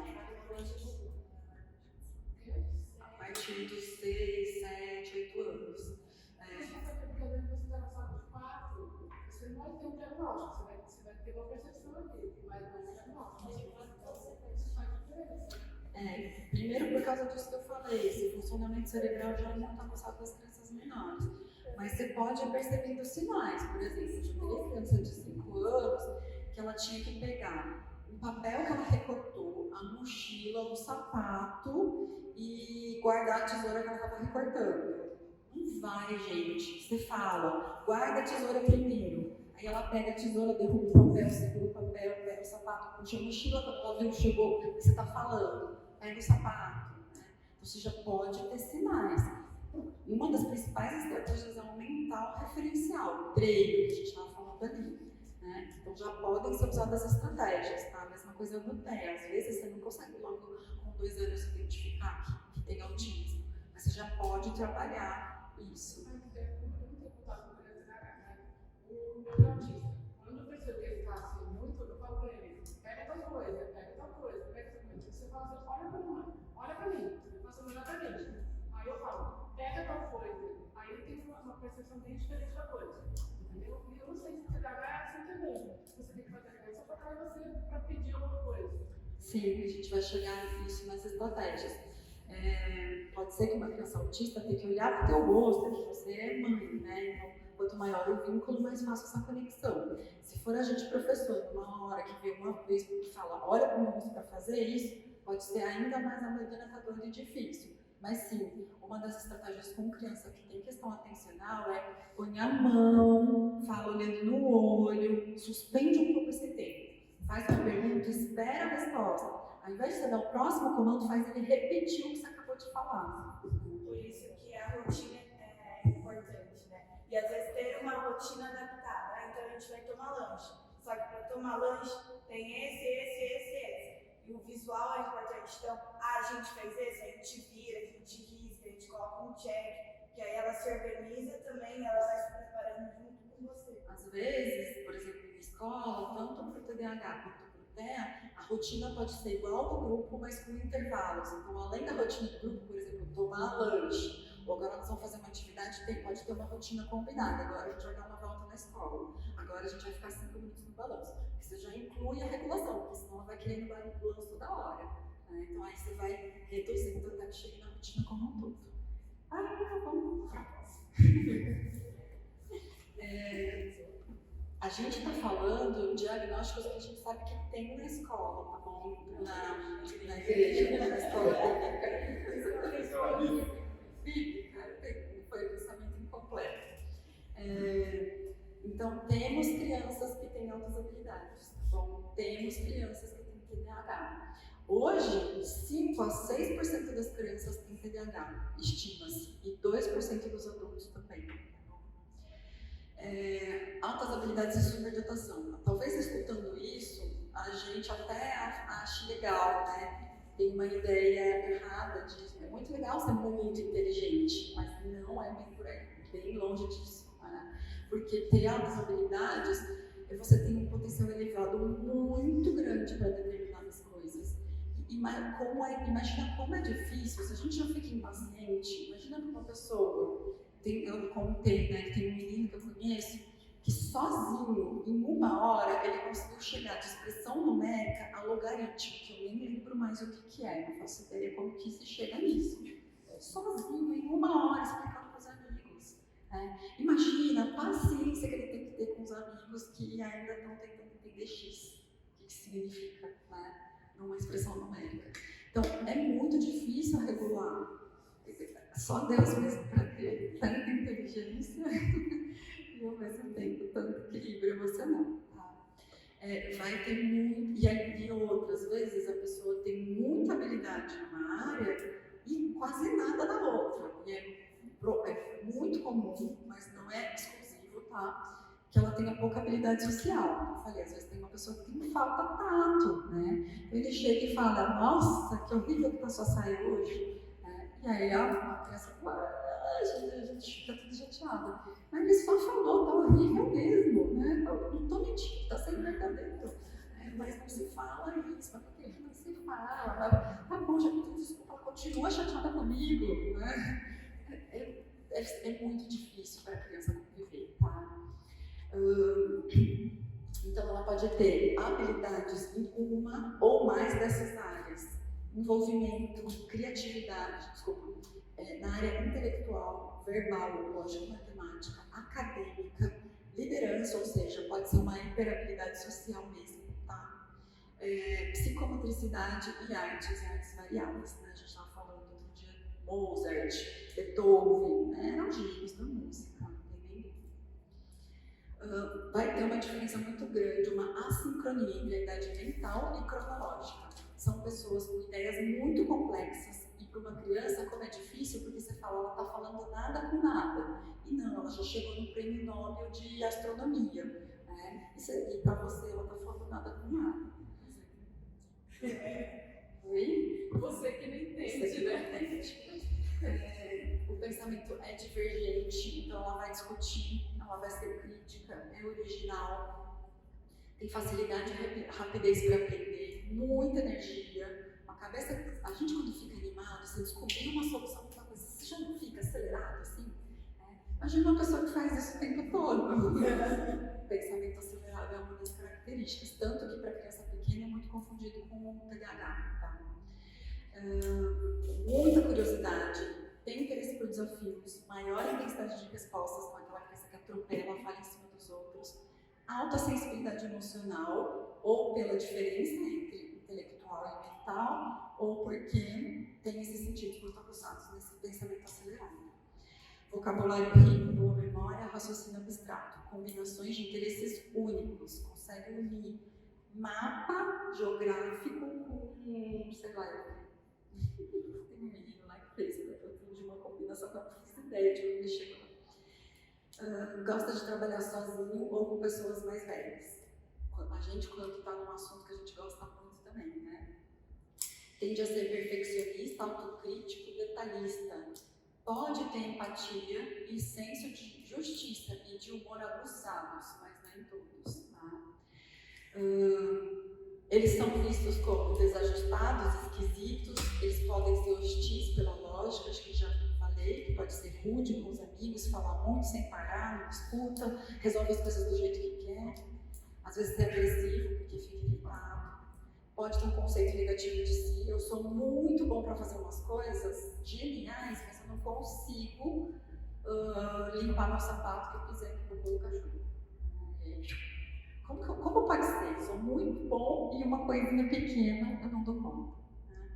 A A partir dos 6, 7, 8 anos. Porque às vezes você está na sala de 4, você não vai ter um diagnóstico, você vai ter uma percepção ali, mas não um diagnóstico. Isso faz diferença. Primeiro por causa disso que eu falei, esse funcionamento cerebral já não está passado para as crianças menores. Mas você pode ir percebendo sinais. Por exemplo, eu tive uma criança de 5 anos que ela tinha que pegar um papel que ela recortou, a mochila, o sapato e guardar a tesoura que ela estava recortando. Não vai, gente. Você fala, guarda a tesoura primeiro. Aí ela pega a tesoura, derruba o papel, segura o papel, pega o sapato, puxa a mochila, quando ela viu, chegou, o que você está falando? Pega o sapato. Né? Você já pode ter sinais. E uma das principais estratégias é aumentar o referencial, o treino, que a gente estava falando ali. Né? Então já podem ser usadas estratégias, tá? A mesma coisa no pé. Às vezes você não consegue logo com 2 anos identificar que tem autismo, mas você já pode trabalhar isso. Eu não tenho contato com ele, né? O meu autista, quando eu percebo que ele está assim muito, eu falo para ele, pega tal coisa, pega tal coisa, pega tal coisa. Você fala assim, olha para mim, olha para mim, você passa a olhar para mim. Aí eu falo, pega tal coisa. Aí ele tem uma percepção bem diferente da coisa. Entendeu? E eu não sei se você é assim também. Você tem que fazer a criança para trás você para pedir alguma coisa. Sim, a gente vai chegar nisso nas estratégias. Pode ser que uma criança autista tenha que olhar para o teu rosto, que você é mãe, né? Então, quanto maior o vínculo, mais fácil essa conexão. Se for a gente professor, numa hora que vê uma vez que fala, olha para o meu rosto para fazer isso, pode ser ainda mais amedrontador e difícil. Mas sim, uma das estratégias com criança que tem questão atencional é põe a mão, fala olhando no olho, suspende um pouco esse tempo. Faz uma pergunta, espera a resposta. Ao invés de você dar o próximo comando, faz ele repetir o que você acabou de falar. Por isso que a rotina é importante, né? E às vezes ter uma rotina adaptada. Então a gente vai tomar lanche. Só que para tomar lanche tem esse. E o visual é importante. Então, a gente fez esse, a gente vira, a gente risca, a gente coloca um check, que aí ela se organiza também, ela vai se preparando junto com você. Às vezes, por exemplo, na escola, tanto para o TDAH quanto para o TEA, a rotina pode ser igual do grupo, mas com intervalos. Então, além da rotina do grupo, por exemplo, tomar lanche, ou agora nós vamos fazer uma atividade, pode ter uma rotina combinada. Agora a gente vai dar uma volta na escola. Agora a gente vai ficar 5 minutos no balanço. Você já inclui a regulação, porque senão ela vai querendo balanço toda hora. Né? Então aí você vai reduzindo até que chegue na rotina como um todo. Vamos lá. A gente está falando de diagnósticos que a gente sabe que tem na escola, tá bom? Na igreja, na escola bíblica, foi o pensamento incompleto. Então, temos crianças que têm altas habilidades, tá bom? Temos crianças que têm TDAH. Hoje, 5 a 6% das crianças têm TDAH, estima-se, e 2% dos adultos também. Altas habilidades e superdotação. Talvez escutando isso, a gente até ache legal, né? Tem uma ideia errada de é muito legal ser muito inteligente, mas não é bem por aí, bem longe disso. Né? Porque ter altas habilidades, você tem um potencial elevado muito grande para determinadas coisas. Imagina como é difícil, se a gente já fica impaciente, imagina para uma pessoa, eu contei, né, tem um menino que eu conheço, que sozinho, em 1 hora, ele conseguiu chegar de expressão numérica a logaritmo, que eu nem lembro mais o que é, não faço ideia como que se chega nisso. Sozinho, em 1 hora, explicando para os amigos. Né? Imagina a paciência que ele tem que ter com os amigos que ainda estão tentando entender X, o que significa, né? Numa expressão numérica. Então, é muito difícil regular. Só Deus mesmo para ter tanta inteligência e ao mesmo tempo tanto equilíbrio emocional. Tá? Vai ter muito, e outras vezes a pessoa tem muita habilidade numa área e quase nada na outra. E é muito comum, mas não é exclusivo, tá? Que ela tenha pouca habilidade social. Eu falei, às vezes tem uma pessoa que tem falta tato, né? Ele chega e fala, nossa, que horrível que tá sua saia hoje. E aí a criança fala, a gente fica tudo chateada. Mas ele só falou, tá horrível mesmo, né? Eu não tô mentindo, tá sendo verdadeiro. Mas não se fala isso, mas por que não se fala? Tá bom, já pedi desculpa, ela continua chateada comigo, né? É muito difícil para a criança conviver, tá? Então ela pode ter habilidades em uma ou mais dessas áreas. Envolvimento, criatividade, na área intelectual, verbal, lógica, matemática, acadêmica, liderança, ou seja, pode ser uma hiperhabilidade social mesmo, tá? Psicomotricidade e artes variadas, né? A gente estava falando outro dia, Mozart, Beethoven, né? Eram gênios da música, entendeu? Vai ter uma diferença muito grande, uma assincronia entre a idade mental e cronológica. São pessoas com ideias muito complexas e para uma criança, como é difícil, porque você fala, ela está falando nada com nada. E não, ela já chegou no prêmio Nobel de astronomia. Né? E para você, ela está falando nada com nada. Oi? Você que não entende, Você que não entende. O pensamento é divergente, então ela vai discutir, ela vai ser crítica, é original, tem facilidade e rapidez para aprender, muita energia, uma cabeça. A gente, quando fica animado, você descobrir uma solução para uma coisa, você já não fica acelerado assim? Imagina uma pessoa que faz isso o tempo todo. O pensamento acelerado é uma das características, tanto que para criança pequena é muito confundido com o TDAH. Tá? Muita curiosidade, tem interesse por desafios, maior intensidade de respostas com aquela criança que atropela, fala em cima dos outros, alta sensibilidade emocional, ou pela diferença entre intelectual e mental, ou porque tem esses sentidos muito aguçados nesse pensamento acelerado. Vocabulário rico, boa memória, raciocínio abstrato, combinações de interesses únicos, consegue unir mapa geográfico com, sei lá, tem um menino lá que fez, né? De uma combinação que eu não fiz ideia de onde chegou. Gosta de trabalhar sozinho ou com pessoas mais velhas. A gente, quando está num assunto que a gente gosta muito também, né? Tende a ser perfeccionista, autocrítico, detalhista. Pode ter empatia e senso de justiça e de humor aguçados, mas nem todos. Tá? Eles são vistos como desajustados, esquisitos, eles podem ser hostis pela lógica, acho que já falei, que pode ser rude com os amigos, falar muito sem parar, não escuta, resolve as coisas do jeito que quer, às vezes é agressivo porque fica irritado, pode ter um conceito negativo de si, eu sou muito bom para fazer umas coisas geniais, mas eu não consigo limpar meu sapato que eu pisei no cocô do cachorro. Como pode ser? Eu sou muito bom e uma coisinha pequena eu não dou conta. Né?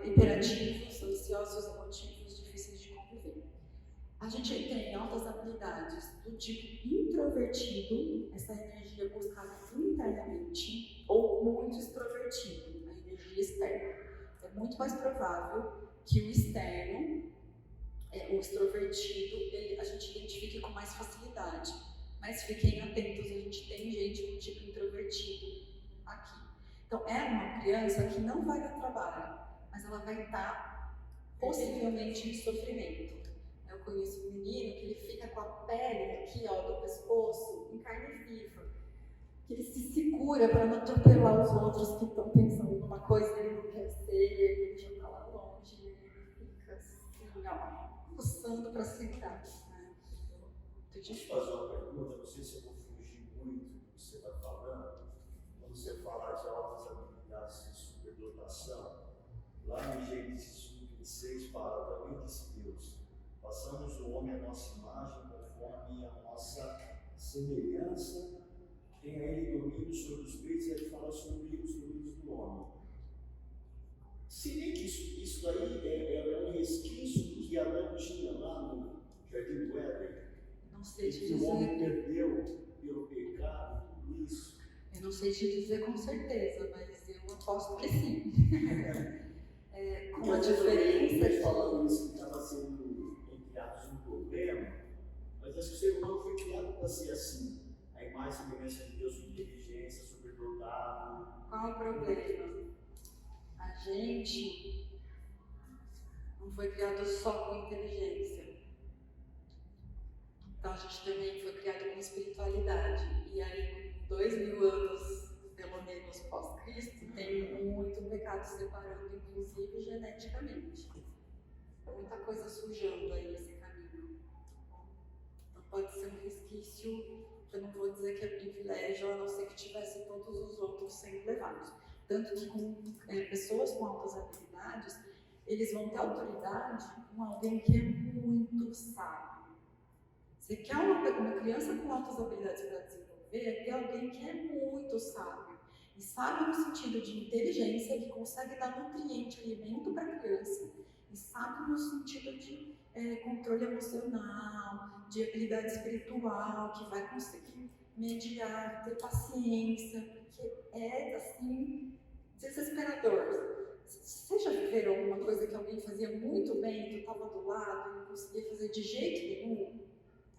Hiperativos, ansiosos, emotivos, difíceis de conviver. A gente tem altas habilidades do tipo introvertido, essa energia buscada internamente, ou muito extrovertido, a energia externa. É muito mais provável que o externo, o extrovertido, a gente identifique com mais facilidade. Mas fiquem atentos, a gente tem gente com tipo introvertido aqui. Então, é uma criança que não vai dar trabalho, mas ela vai estar possivelmente em sofrimento. Eu conheço um menino que ele fica com a pele aqui, ó, do pescoço, em carne viva. Que ele se segura para não atropelar os outros que estão pensando numa coisa que ele não quer ser, ele já está lá longe, ele fica assim, ó, coçando para sentar. Né? Deixa eu fazer uma pergunta, não sei se eu vou fugir muito do que você está falando. Quando você fala de altas habilidades de superdotação, lá em Gênesis 1:26 fala, também disse Deus, façamos o homem à nossa imagem, conforme a nossa semelhança, tenha ele domínio sobre os peitos, e ele fala sobre os domínios do homem. Seria que isso daí é um resquício do que Adão tinha lá no Jardim do Éden? Não sei te Que o homem dizer. perdeu pelo pecado, tudo isso. Eu não sei te dizer com certeza, mas eu aposto que sim. Com a diferença que falando isso que estava sendo, entre aspas, um problema, mas acho que o ser humano foi criado para ser assim. A imagem e semelhança de Deus, com inteligência, superdotado. qual o problema? A gente não foi criado só com inteligência. Então a gente também foi criado com espiritualidade. E aí, 2000 anos, pelo menos pós-Cristo, tem muito pecado separando, inclusive geneticamente. Muita coisa sujando aí esse caminho. Então pode ser um resquício, eu não vou dizer que é privilégio, a não ser que tivesse todos os outros sendo levados. Tanto que com pessoas com altas habilidades, eles vão ter autoridade com alguém que é muito sábio. Você quer uma criança com altas habilidades para desenvolver, é ter alguém que é muito sábio. E sábio no sentido de inteligência, que consegue dar nutriente, alimento para a criança. E sábio no sentido de controle emocional, de habilidade espiritual, que vai conseguir mediar, ter paciência, porque é, assim, desesperador. Vocês já viveram alguma coisa que alguém fazia muito bem, tu estava do lado e não conseguia fazer de jeito nenhum?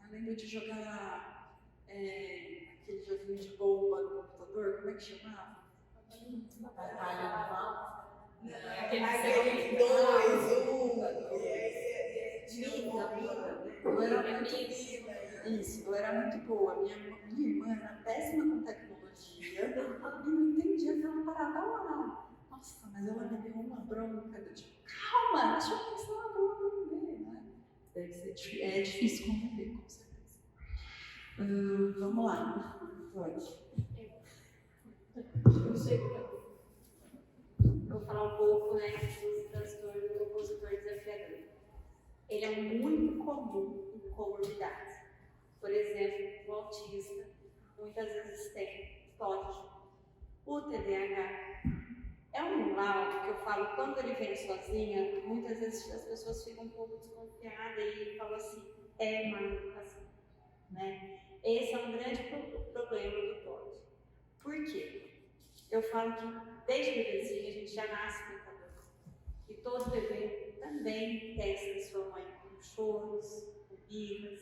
Eu lembro de jogar aquele joguinho de bomba no computador, como é que chamava? Batalha naval. Aquele 2, 1, Eu era muito isso, eu era muito boa. Minha irmã era péssima com tecnologia e não entendia aquela parada lá. Nossa, mas ela me deu uma bronca do tipo, calma, deixa eu pensar, eu vou aprender, né? Deve ser difícil conviver, com certeza. Vamos lá, pode. Vou falar um pouco, né, do transtorno do opositor desafiador. Ele é muito comum em comorbidades. Por exemplo, o autista muitas vezes tem TOD. O TDAH é um mal que eu falo, quando ele vem sozinha, muitas vezes as pessoas ficam um pouco desconfiadas e falam assim, é má educação, né? Esse é um grande problema do TOD. Por quê? Eu falo que desde bebezinho a gente já nasce pecador. E todo bebê também testa sua mãe com choros, com birras.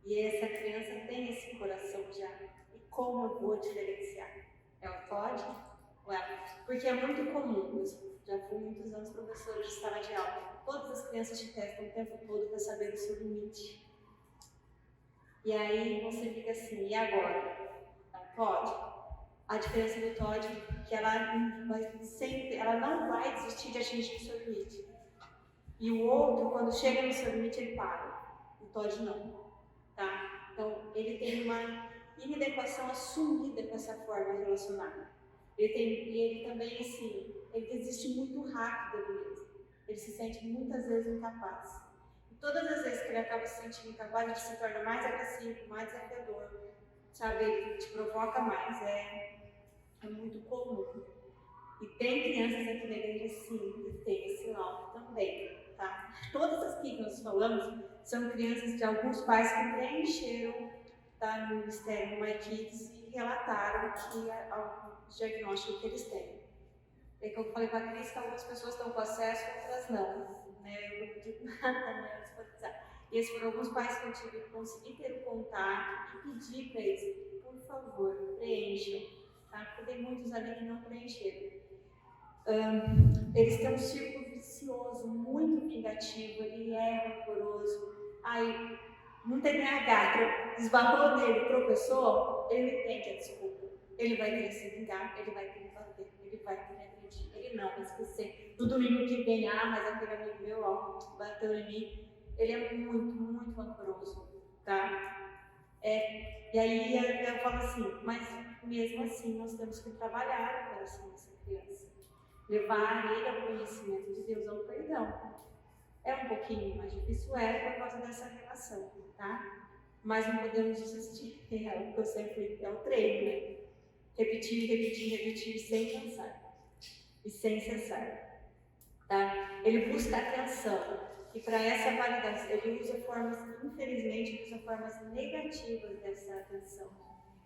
E essa criança tem esse coração já. E como eu vou diferenciar? É o TOD? Porque é muito comum. Eu já fui muitos anos professora de sala de aula. Todas as crianças te testam o tempo todo para saber do seu limite. E aí você fica assim, e agora? É um TOD? A diferença do TOD é que ela não vai desistir de atingir o seu limite. E o outro, quando chega no seu limite, ele para. O TOD não. Tá? Então, ele tem uma inadequação assumida com essa forma de relacionar. Ele também, assim, ele desiste muito rápido mesmo. Ele se sente muitas vezes incapaz. E todas as vezes que ele acaba se sentindo incapaz, ele se torna mais agressivo, mais desafiador. Sabe, ele te provoca mais. É muito comum. E tem crianças aqui na igreja, sim, que tem esse laudo também. tá? Todas as que nós falamos são crianças de alguns pais que preencheram, tá, no Ministério My Kids e relataram que o diagnóstico que eles têm. É que eu falei para a Cris que algumas pessoas estão com acesso, outras não. Né? Eu não digo nada, né? E esses foram alguns pais que eu tive que conseguir ter o contato e pedir para eles, por favor, preencham. Tá? Porque tem muitos ali que não preencheram. Eles têm um círculo vicioso, muito vingativo, ele é rancoroso. Aí, no TDAH, esbarrou nele, tropeçou, ele tende a desculpa. Ele vai querer se vingar, ele vai querer bater, ele vai querer agredir, ele não vai esquecer. No domingo que vem, mas aquele amigo meu, ó, bateu em mim. Ele é muito, muito rancoroso, tá? E aí eu falo assim, mas mesmo assim nós temos que trabalhar o coração dessa criança. Levar ele ao conhecimento de Deus, ao perdão. É um pouquinho mais difícil, por causa dessa relação, tá? Mas não podemos desistir, é o que eu sempre, é o treino, né? Repetir, repetir, repetir, sem cansar. E sem cessar, tá? Ele busca atenção. E para essa validação, ele usa formas, infelizmente, ele usa formas negativas dessa atenção.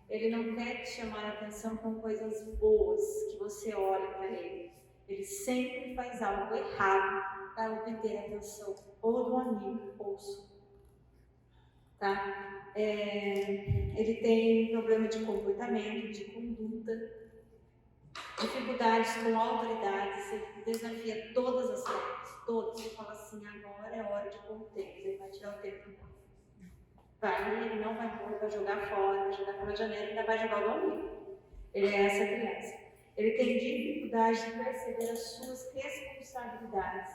Ele não quer te chamar a atenção com coisas boas, que você olha para ele. Ele sempre faz algo errado para obter a atenção ou do amigo, ouço. Tá? Ele tem problema de comportamento, de conduta, dificuldades com autoridades, ele desafia todas as regras, todas. Ele fala assim, agora é hora de conter, ele vai tirar o tempo. Ele não vai embora, vai jogar fora, vai jogar pela janela, ainda vai jogar o amigo. Ele é essa criança. Ele tem dificuldade de perceber as suas responsabilidades.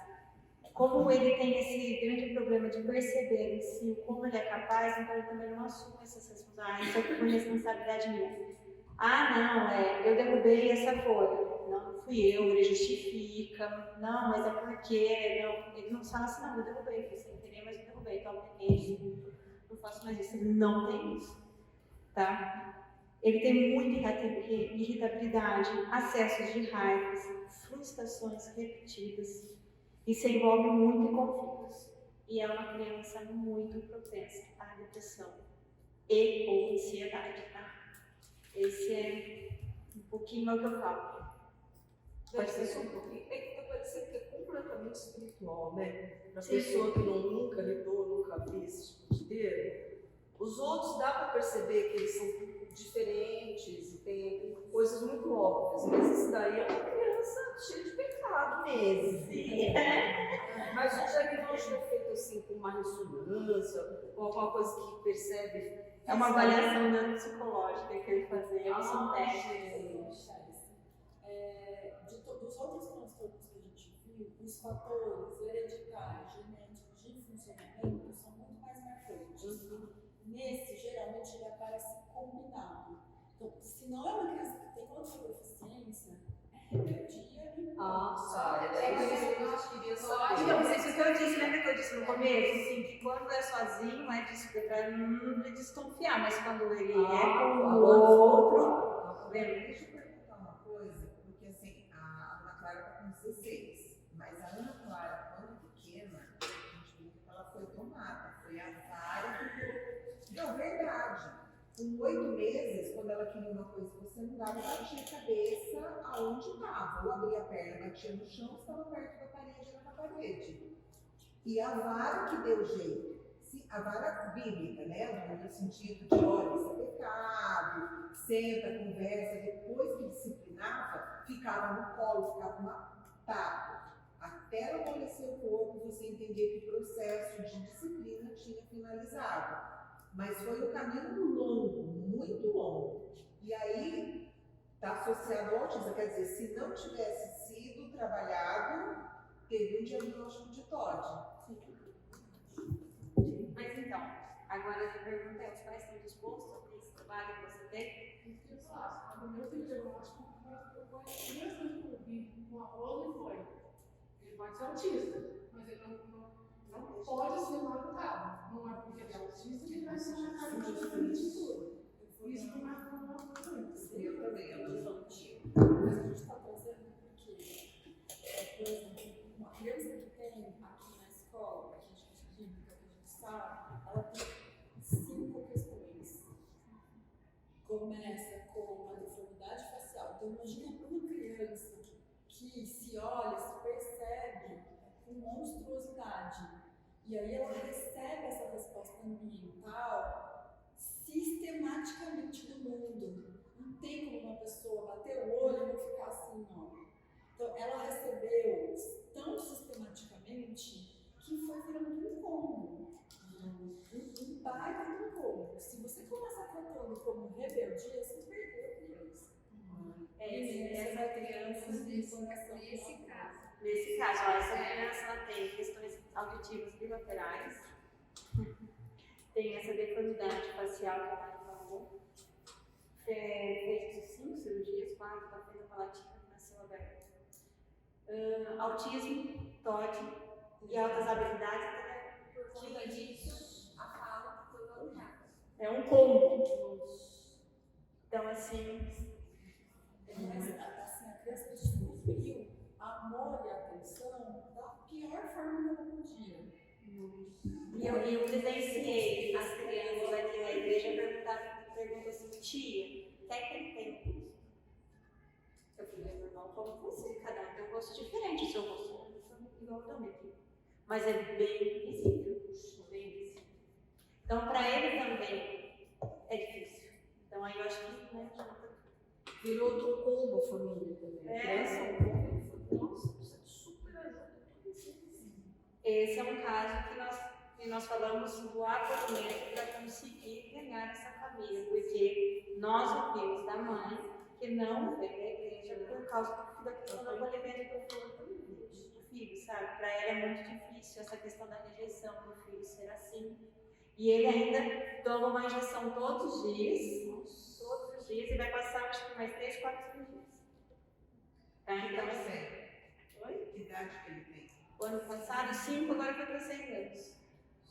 Como ele tem esse grande problema de perceber em si o como ele é capaz, então ele também não assume essas responsabilidades. Isso aqui foi responsabilidade minha. Eu derrubei essa folha. Não fui eu, ele justifica. Não, mas é porque. Não. Ele não fala assim, não, eu derrubei, foi sem querer, mas eu derrubei. Então, não faço mais isso. Ele não tem isso. Tá? Ele tem muita irritabilidade, acessos de raivas, frustrações repetidas e se envolve muito em conflitos. E é uma criança muito propensa à depressão e ou ansiedade, tá? Esse é um pouquinho o que eu falo. Pode ser só um pouquinho. É que está parecendo que é completamente espiritual, né? Para a pessoa que nunca lidou, nunca viu esse tipo de termo. Os outros dá para perceber que eles são diferentes e tem coisas muito óbvias, mas esse daí é uma criança cheia de pecado mesmo. Mas o diagnóstico é feito assim com uma ressonância, com alguma coisa que percebe. É uma avaliação neuropsicológica que ele fazia, são técnicos. Dos outros transtornos que a gente viu, os fatores hereditários, genéticos de funcionamento são muito mais marcantes. Nesse, geralmente, ele aparece combinado. Então, se não é uma criança que tem outra deficiência, é rebeldia e isso que a gente queria saber. Então, isso que eu disse, lembra que eu disse no começo? Assim, que quando é sozinho, é de desconfiar, mas quando ele é com o outro, Deixa eu perguntar uma coisa, porque assim, a Ana Clara está com 16, mas a Ana Clara, quando pequena, a gente viu que ela foi tomada, foi a vara que não, verdade. Com 8 meses, quando ela queria uma coisa, você não dava, batia a cabeça aonde estava. Ou abria a perna, batia no chão, estava perto da parede, era na parede. E a vara que deu jeito, a vara bíblica, né? No sentido de, olha, isso é pecado, senta, conversa, depois que disciplinava, ficava no colo, ficava uma tapa. Até ela amolecer o corpo, você entender que o processo de disciplina tinha finalizado. Mas foi um caminho longo, muito longo. E aí, está associado ao autismo, quer dizer, se não tivesse sido trabalhado, teria um diagnóstico de TOD. Mas então, agora a pergunta é, os pais estão dispostos a ter esse trabalho que você tem? O meu tem diagnóstico foi criança de clube, com arroz e foi. Ele pode ser autista, mas ele não pode ser marcado. Não é porque ele é autista que ele vai ser marcado diferente de tudo. Isso que marca o nosso muito. Eu também, eu infantil. Mas a gente está trazendo porque, por exemplo, uma criança que tem aqui começa com uma deformidade facial. Então, imagina uma criança que se olha, se percebe com monstruosidade. E aí ela recebe essa resposta ambiental sistematicamente do mundo. Não tem como uma pessoa bater o olho e não ficar assim, não. Então, ela recebeu tão sistematicamente que foi virando um incômodo. Um baita de um incômodo. Se você começar tratando como rebeldia, você perdeu a criança. Essa criança, Nesse caso. nesse caso, ó, essa criança ela tem questões auditivas bilaterais, tem essa deformidade facial que a Mari falou, fez 5 cirurgias, 4, ela fez a palatina, nasceu aberta. Autismo, TOD e altas habilidades, Por conta disso, a fala foi valorada. é um combo. Então, assim, A criança descobriu amor e atenção da pior forma que ela podia. e eu presenciei as crianças aqui na igreja perguntam assim, tia, até que ele tem um curso? Eu falei, meu irmão, como você? Cada um tem um gosto diferente, o seu gosto é igual ao meu aqui. Mas é bem visível, bem visível. Então, para ele também é difícil. Então, aí eu acho que, né, Virou outro combo a família também. Criança, um combo. Nossa, precisa de super ajuda. esse é um caso que nós falamos do acolhimento para conseguir ganhar essa família, porque nós ouvimos da mãe que não vem da igreja por causa da questão do acolhimento do filho, sabe? Para ela é muito difícil essa questão da rejeição do filho ser assim. E ele ainda toma uma injeção todos os dias, e vai passar acho que mais 3, 4 cirurgias. Tá? Então, assim. Oi? Que idade que ele tem? O ano passado, 5, agora foi para 6 anos.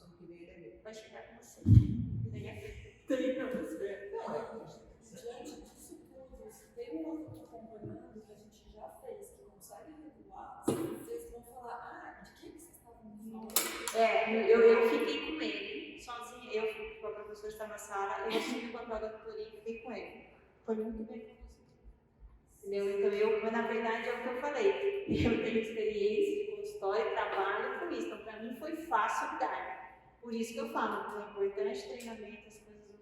Ano que vem ele é meu. Vai chegar com você. Tem pra você. Diante disso tudo, se tem um outro acompanhando que a gente já fez, que consegue regular, vocês vão falar, de que vocês estavam falando? Eu fiquei com ele, sozinha. Eu fui com a professora que está na sala, eu assumi o papel da tutoria e fiquei com ele. Foi muito bem com você. Entendeu? Então, na verdade, é o que eu falei. Eu tenho experiência de consultório, trabalho com isso. Então, para mim, foi fácil dar. Por isso que eu falo, é importante treinamento, as coisas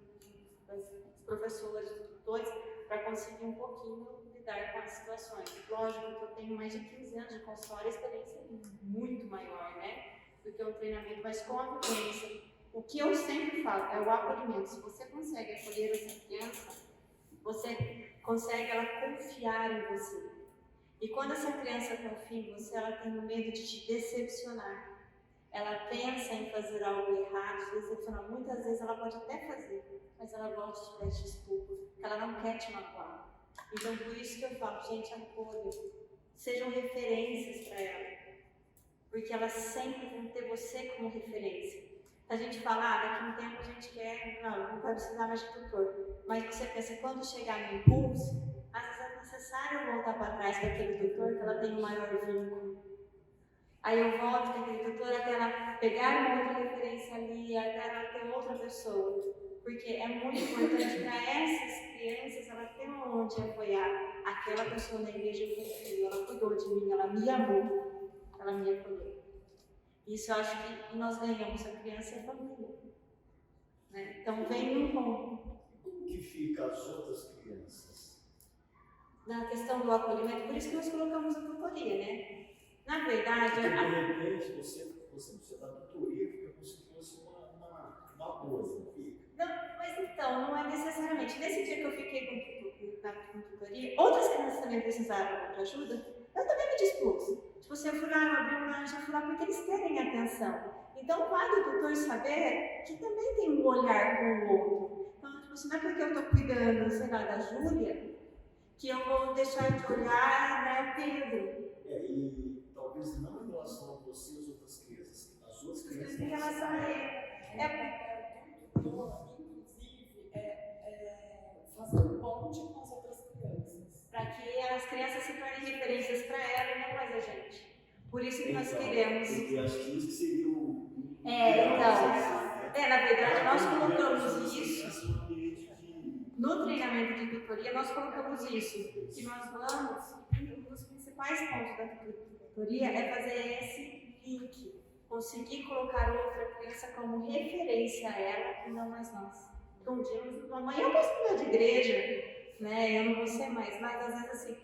das professoras, dos tutores, para conseguir um pouquinho lidar com as situações. Lógico que eu tenho mais de 15 anos de consultório, a experiência é muito maior, né? Do que o treinamento, mas com a vivência. O que eu sempre falo é o acolhimento. Se você consegue acolher essa criança, você consegue ela confiar em você. E quando essa criança confia em você, ela tem o medo de te decepcionar. Ela pensa em fazer algo errado, te decepcionar. Muitas vezes ela pode até fazer, mas ela volta e te pede desculpa, porque ela não quer te magoar. Então, por isso que eu falo, gente, acolham. Sejam referências para ela. Porque elas sempre vão ter você como referência. A gente fala, daqui a um tempo a gente quer, não vai precisar mais de tutor. Mas você pensa, quando chegar no impulso, às vezes é necessário voltar para trás para aquele tutor, que ela tem um maior vínculo. Aí eu volto com aquele tutor até ela pegar uma outra referência ali, até ela ter outra pessoa. Porque é muito importante para essas crianças, ela ter onde apoiar. Aquela pessoa na igreja que ela cuidou de mim, ela me amou, ela me acolheu. Isso eu acho que nós ganhamos a criança e a família. Né? Então vem num ponto. Como que fica as outras crianças? Na questão do acolhimento, por isso que nós colocamos a tutoria, né? Na verdade, Porque, de repente, você dá tutoria, fica como se fosse uma bolha, não fica? não, mas então, não é necessariamente. Nesse dia que eu fiquei com tutoria, outras crianças também precisaram de ajuda, eu também me dispus. Tipo, se eu fui lá, eu abri um lanche, eu fui lá porque eles querem atenção. Então, vale o tutor saber que também tem um olhar com o outro. Então, tipo assim, não é porque eu tô cuidando, sei lá, da Júlia, que eu vou deixar de olhar, né, o Pedro. E talvez não em relação a você e as outras crianças, as outras crianças. Em relação a ele. Inclusive, fazer ponte com as outras crianças. Para que as crianças se tornem referências para ela e não mais a gente. Por isso que nós queremos. E acho que isso que seria o. Na verdade, nós colocamos isso no treinamento. treinamento de tutoria, nós colocamos isso, que nós vamos, um dos principais pontos da tutoria é fazer esse link, conseguir colocar outra criança como referência a ela e não mais nós. Então, um dia, amanhã eu posso mudar de igreja, né? Eu não vou ser mais, mas às vezes assim,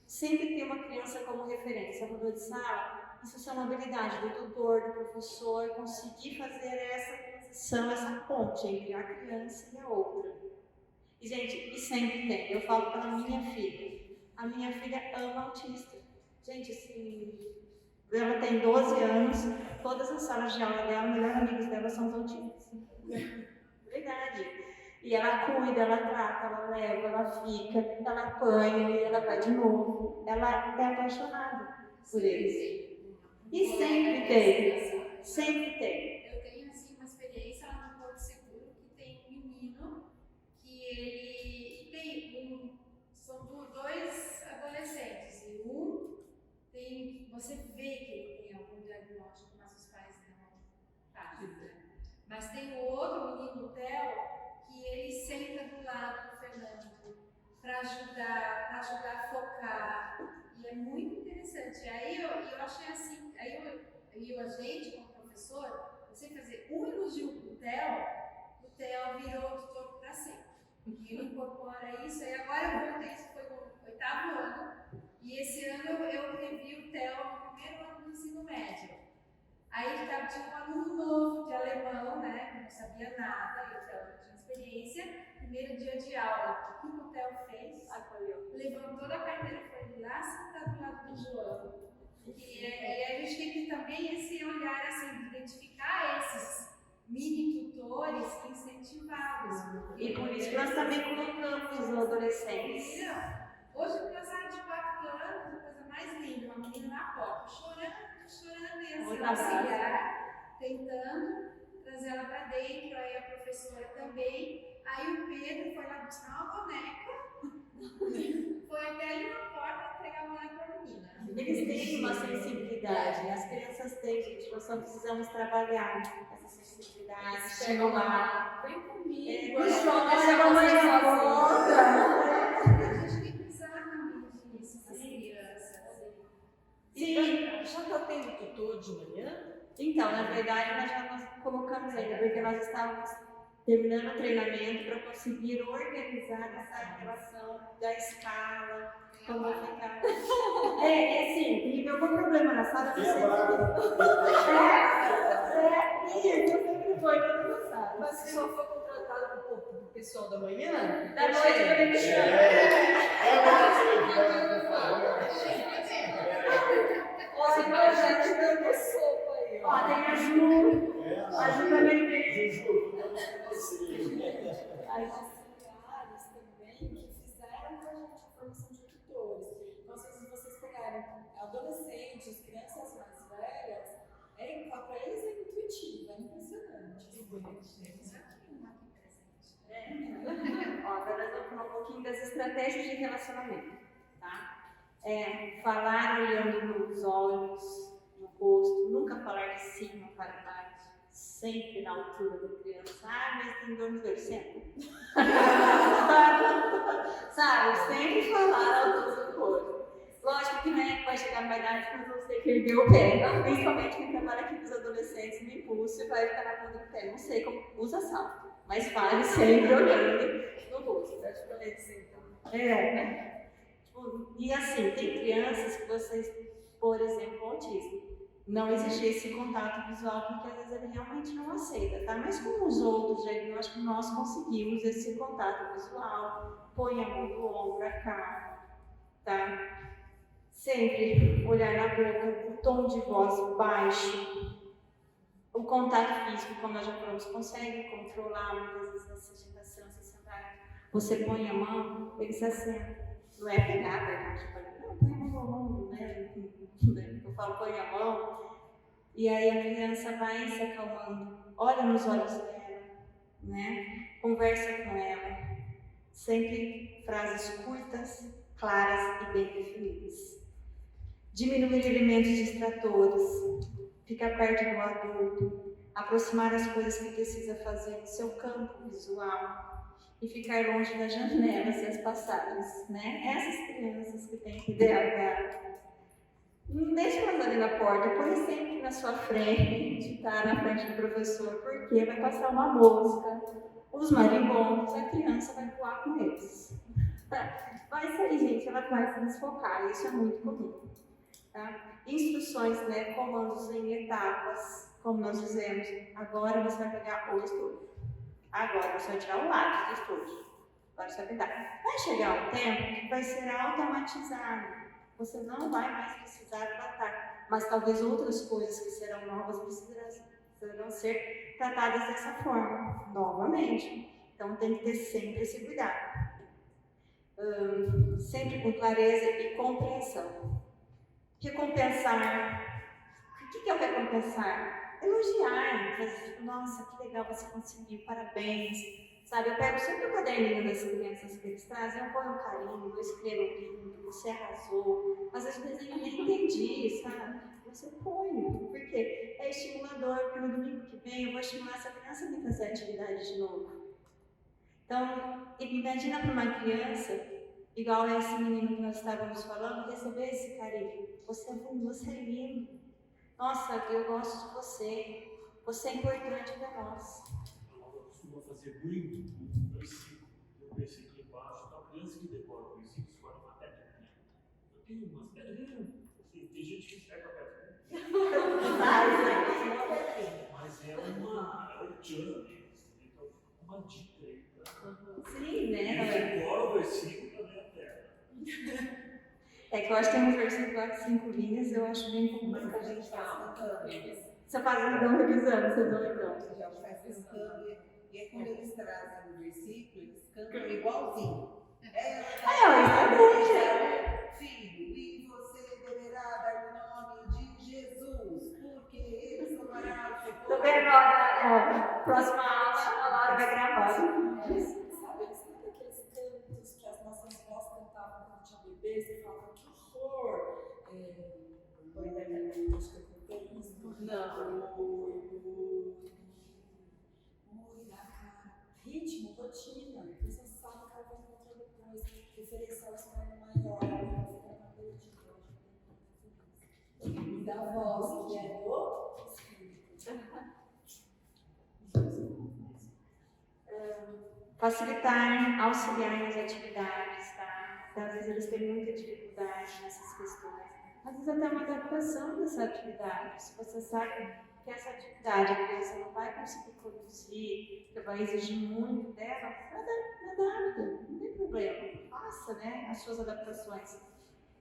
sempre ter uma criança como referência. Mudou de sala, isso é uma habilidade do tutor, do professor, conseguir fazer essa transição, essa ponte entre a criança e a outra. E, gente, e sempre tem. Eu falo para a minha filha. A minha filha ama autista. Gente, assim, ela tem 12 anos, todas as salas de aula dela, os melhores amigos dela são os autistas. Verdade. E ela cuida, ela trata, ela leva, ela fica, ela apanha e ela vai de novo. Ela é apaixonada por eles. E sempre tem. Sempre tem. Eu tenho assim uma experiência lá no Porto Seguro que tem um menino que ele tem são dois adolescentes e tem, você vê que ele tem algum diagnóstico, mas os pais não sabem. Mas tem o outro menino, o Theo, que ele senta do lado do Fernando para ajudar a focar, e é muito interessante. Aí eu achei assim, a gente como professor, você fazer um elogio pro o Theo virou tutor para sempre. E ele incorpora isso, e agora eu voltei, isso foi no 8º ano, e esse ano eu revi o Theo no 1º ano do ensino médio. Aí tinha um aluno novo de alemão, né, que não sabia nada, e o Theo não tinha experiência. Primeiro dia de aula, o que o Theo fez? Acolheu. Levantou da carteira, foi lá sentar do lado do João. E a gente tem que também esse olhar assim, de identificar esses mini tutores incentivados. E por isso nós também colocamos os adolescentes. Hoje, criançada de 4 anos, a coisa mais linda, uma menina na porta, chorando, e assim, auxiliar, tentando trazer ela para dentro, aí a professora também. Aí o Pedro foi lá buscar uma boneca, foi até ali na porta entregar a boneca para a menina. Eles têm uma sensibilidade, as crianças têm, gente, nós só precisamos trabalhar essa sensibilidade, estimular. Vem comigo, A gente tem que precisar realmente disso, das crianças. Sim, já está tendo tutor de manhã? Então, na verdade, nós já colocamos ainda, porque nós estávamos terminando o treinamento para conseguir organizar essa relação da escala, como vai ficar. Sim, teve algum problema na sala. Isso, sempre foi, todo mundo sabe. Mas você só foi contratado pro pessoal da manhã? Da noite eu vou Olha, a gente dando sopa aí. Ó, tem a Ju. A Ju também tem. As auxiliares também que fizeram com a gente a formação de tutores. Então, se vocês pegarem adolescentes, crianças mais velhas, para eles é intuitivo, é impressionante. Agora nós vamos falar um pouquinho das estratégias de relacionamento, tá? Falar olhando nos olhos, no rosto, nunca falar de cima para baixo, sempre na altura da criança. Mas tem dor no joelho, sempre. Sabe, sempre falar à altura do corpo. Lógico que né, vai chegar numa idade que nós vamos ter que erguer o pé, principalmente quem trabalha aqui com os adolescentes, no impulso e vai ficar na ponta do pé. Não sei como usa salto, mas fale sempre olhando no rosto. E assim, tem crianças que vocês, por exemplo, autismo, não existe esse contato visual porque às vezes ele realmente não aceita, tá? Mas com os outros diagnósticos nós conseguimos esse contato visual, põe a mão no ombro, a cara, tá? Sempre olhar na boca, o tom de voz baixo, o contato físico, como nós já falamos, consegue controlar muitas vezes a sustentação, se sentar. Você põe a mão, ele se assenta. Não é pegar, verdade? Não, põe a mão no ombro, né? Eu falo, põe a mão. E aí a criança vai se acalmando. Olha nos olhos dela, né? Conversa com ela. Sempre frases curtas, claras e bem definidas. Diminuir elementos distratores. Ficar perto do adulto. Aproximar as coisas que precisa fazer no seu campo visual. e ficar longe das janelas e as passagens, né? Essas crianças que têm TDAH, não deixe elas ali na porta, põe sempre na sua frente, tá na frente do professor, porque vai passar uma mosca, os marimbondos, a criança vai voar com eles. Vai sair, gente, ela vai se desfocar, isso é muito comum. Tá? Instruções, né, comandos em etapas, como nós dizemos, agora você vai pegar o estudo. Agora você vai tirar o lápis do estudo. Agora você vai pegar. Vai chegar um tempo que vai ser automatizado. Você não vai mais precisar tratar, mas talvez outras coisas que serão novas precisarão ser tratadas dessa forma, novamente. Então tem que ter sempre esse cuidado. Sempre com clareza e compreensão. Recompensar. O que é o recompensar? Elogiar. Nossa, que legal você conseguiu, parabéns. Sabe, eu pego sempre o caderninho das crianças que eles trazem, eu ponho um carinho, eu escrevo lindo, você arrasou. Às vezes o desenho eu nem entendi, sabe? Você põe, porque é estimulador, porque no domingo que vem eu vou estimular essa criança a fazer a atividade de novo. Então, imagina para uma criança, igual esse menino que nós estávamos falando, receber esse carinho. Você é lindo. Nossa, eu gosto de você. Você é importante para nós. Costuma fazer muito um versículo embaixo, então a criança que decora o versículo escolhe uma técnica. Eu tenho umas pedrinhas, tem gente que enxerga a pedrinha. Mas é um tchan, então uma dica aí. Sim, né? Quem decora o versículo também é terra. É que eu acho que tem uns versículos de 5 linhas, eu acho bem complicado. A gente faz cantando. Você faz então revisando, vocês vão então. A gente faz cantando. E aí quando eles trazem o versículo, eles cantam igualzinho. Filho, e você deverá dar o nome de Jesus, porque ele salvará o seu povo. Tô vendo a próxima aula, a Laura vai gravar. Sabe aqueles cantos que as nossas vós cantavam quando tinha bebê? Você fala, que horror! Acho que eu contei isso. Não. Ritmo, rotina. Você sabe que ela vai encontrar depois. Referencial externo maior. Ela fica na melodia. E da voz, que é do Espírito. Facilitar, auxiliar nas atividades, tá? Às vezes eles têm muita dificuldade nessas questões. Às vezes até uma adaptação dessa atividade. Se você sabe que essa atividade a criança não vai conseguir conduzir, que vai exigir muito dela, adapta, não tem problema. Faça, né, as suas adaptações.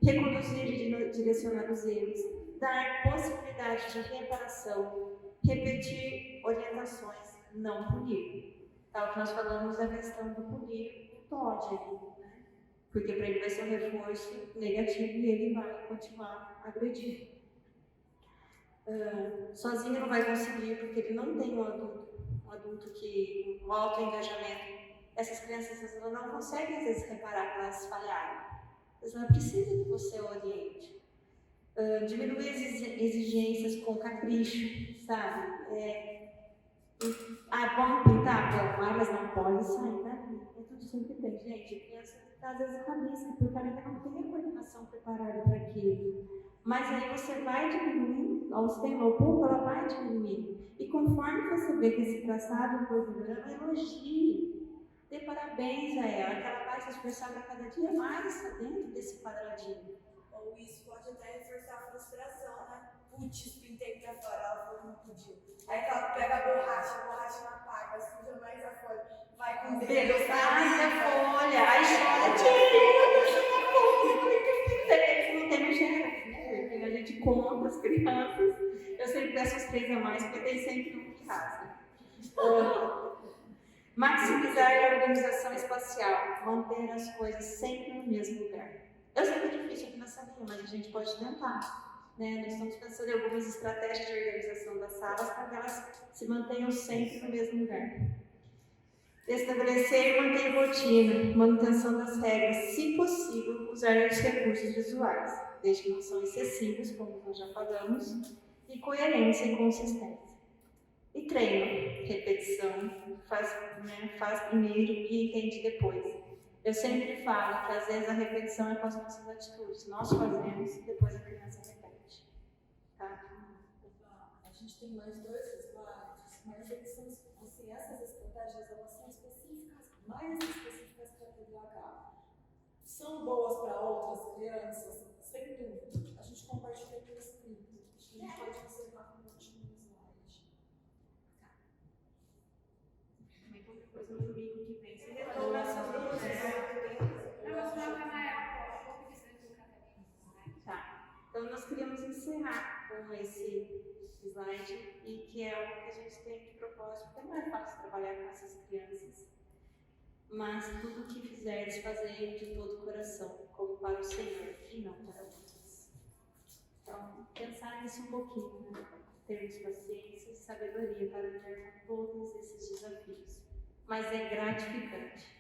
Reconduzir e direcionar os erros. Dar possibilidade de reparação. Repetir orientações, não punir. Tá, o que nós falamos da questão do punir o TOD ali, né? Porque para ele vai ser um reforço negativo e ele vai continuar agredindo. Sozinho não vai conseguir, porque ele não tem um adulto que um alto engajamento. Essas crianças elas não conseguem às vezes reparar que elas falharam. Ela precisa que você oriente. Diminuir as exigências com capricho, sabe? Vamos pintar, mas não pode sair dali. É tudo sempre tem, gente. A criança está às vezes com a risca, porque ela ainda não tem a coordenação preparada para aquilo. Mas aí você vai diminuir, aos tempos, pouco ela vai diminuir. E conforme você vê que esse traçado foi melhorando, elogie. Dê parabéns a ela, que ela vai se esforçar para cada dia mais dentro desse quadradinho. Ou isso pode até reforçar a frustração, né? Putz, pintei pra fora, ela falou que não podia. Aí ela pega a borracha não apaga, suja mais a folha, vai com o dedo, sai da folha, aí chora, tira a folha, porque eu pintei, não tem mais jeito, né? Porque a gente conta as crianças, eu sempre peço os 3 a mais, porque tem sempre um que rasga. Maximizar a organização espacial, manter as coisas sempre no mesmo lugar. Eu sei que é difícil aqui na salinha, mas a gente pode tentar. Né? Nós estamos pensando em algumas estratégias de organização das salas para que elas se mantenham sempre no mesmo lugar. Estabelecer e manter rotina, manutenção das regras, se possível, usar os recursos visuais, desde que não são excessivos, como nós já falamos, e coerência e consistência. E treino, repetição, faz primeiro e entende depois. Eu sempre falo que às vezes a repetição é com as nossas atitudes. Nós fazemos e depois a criança repete. Tá? A gente tem mais 2 slides, mas eles são, assim, essas estratégias elas são específicas, mais específicas para TDAH. São boas para outras crianças, sem dúvida. A gente compartilha por escrito. Acho que a gente pode observar no último slide. Também qualquer coisa no domingo que vem. Você Retoma sobre isso. Tá. Então nós queríamos encerrar com esse slide e que é algo que a gente tem de propósito, porque não é fácil trabalhar com essas crianças. Mas tudo o que fizeres, fazei de todo o coração, como para o Senhor e não para outros. Então, pensar nisso um pouquinho, né? Termos paciência e sabedoria para lidar com todos esses desafios. Mas é gratificante.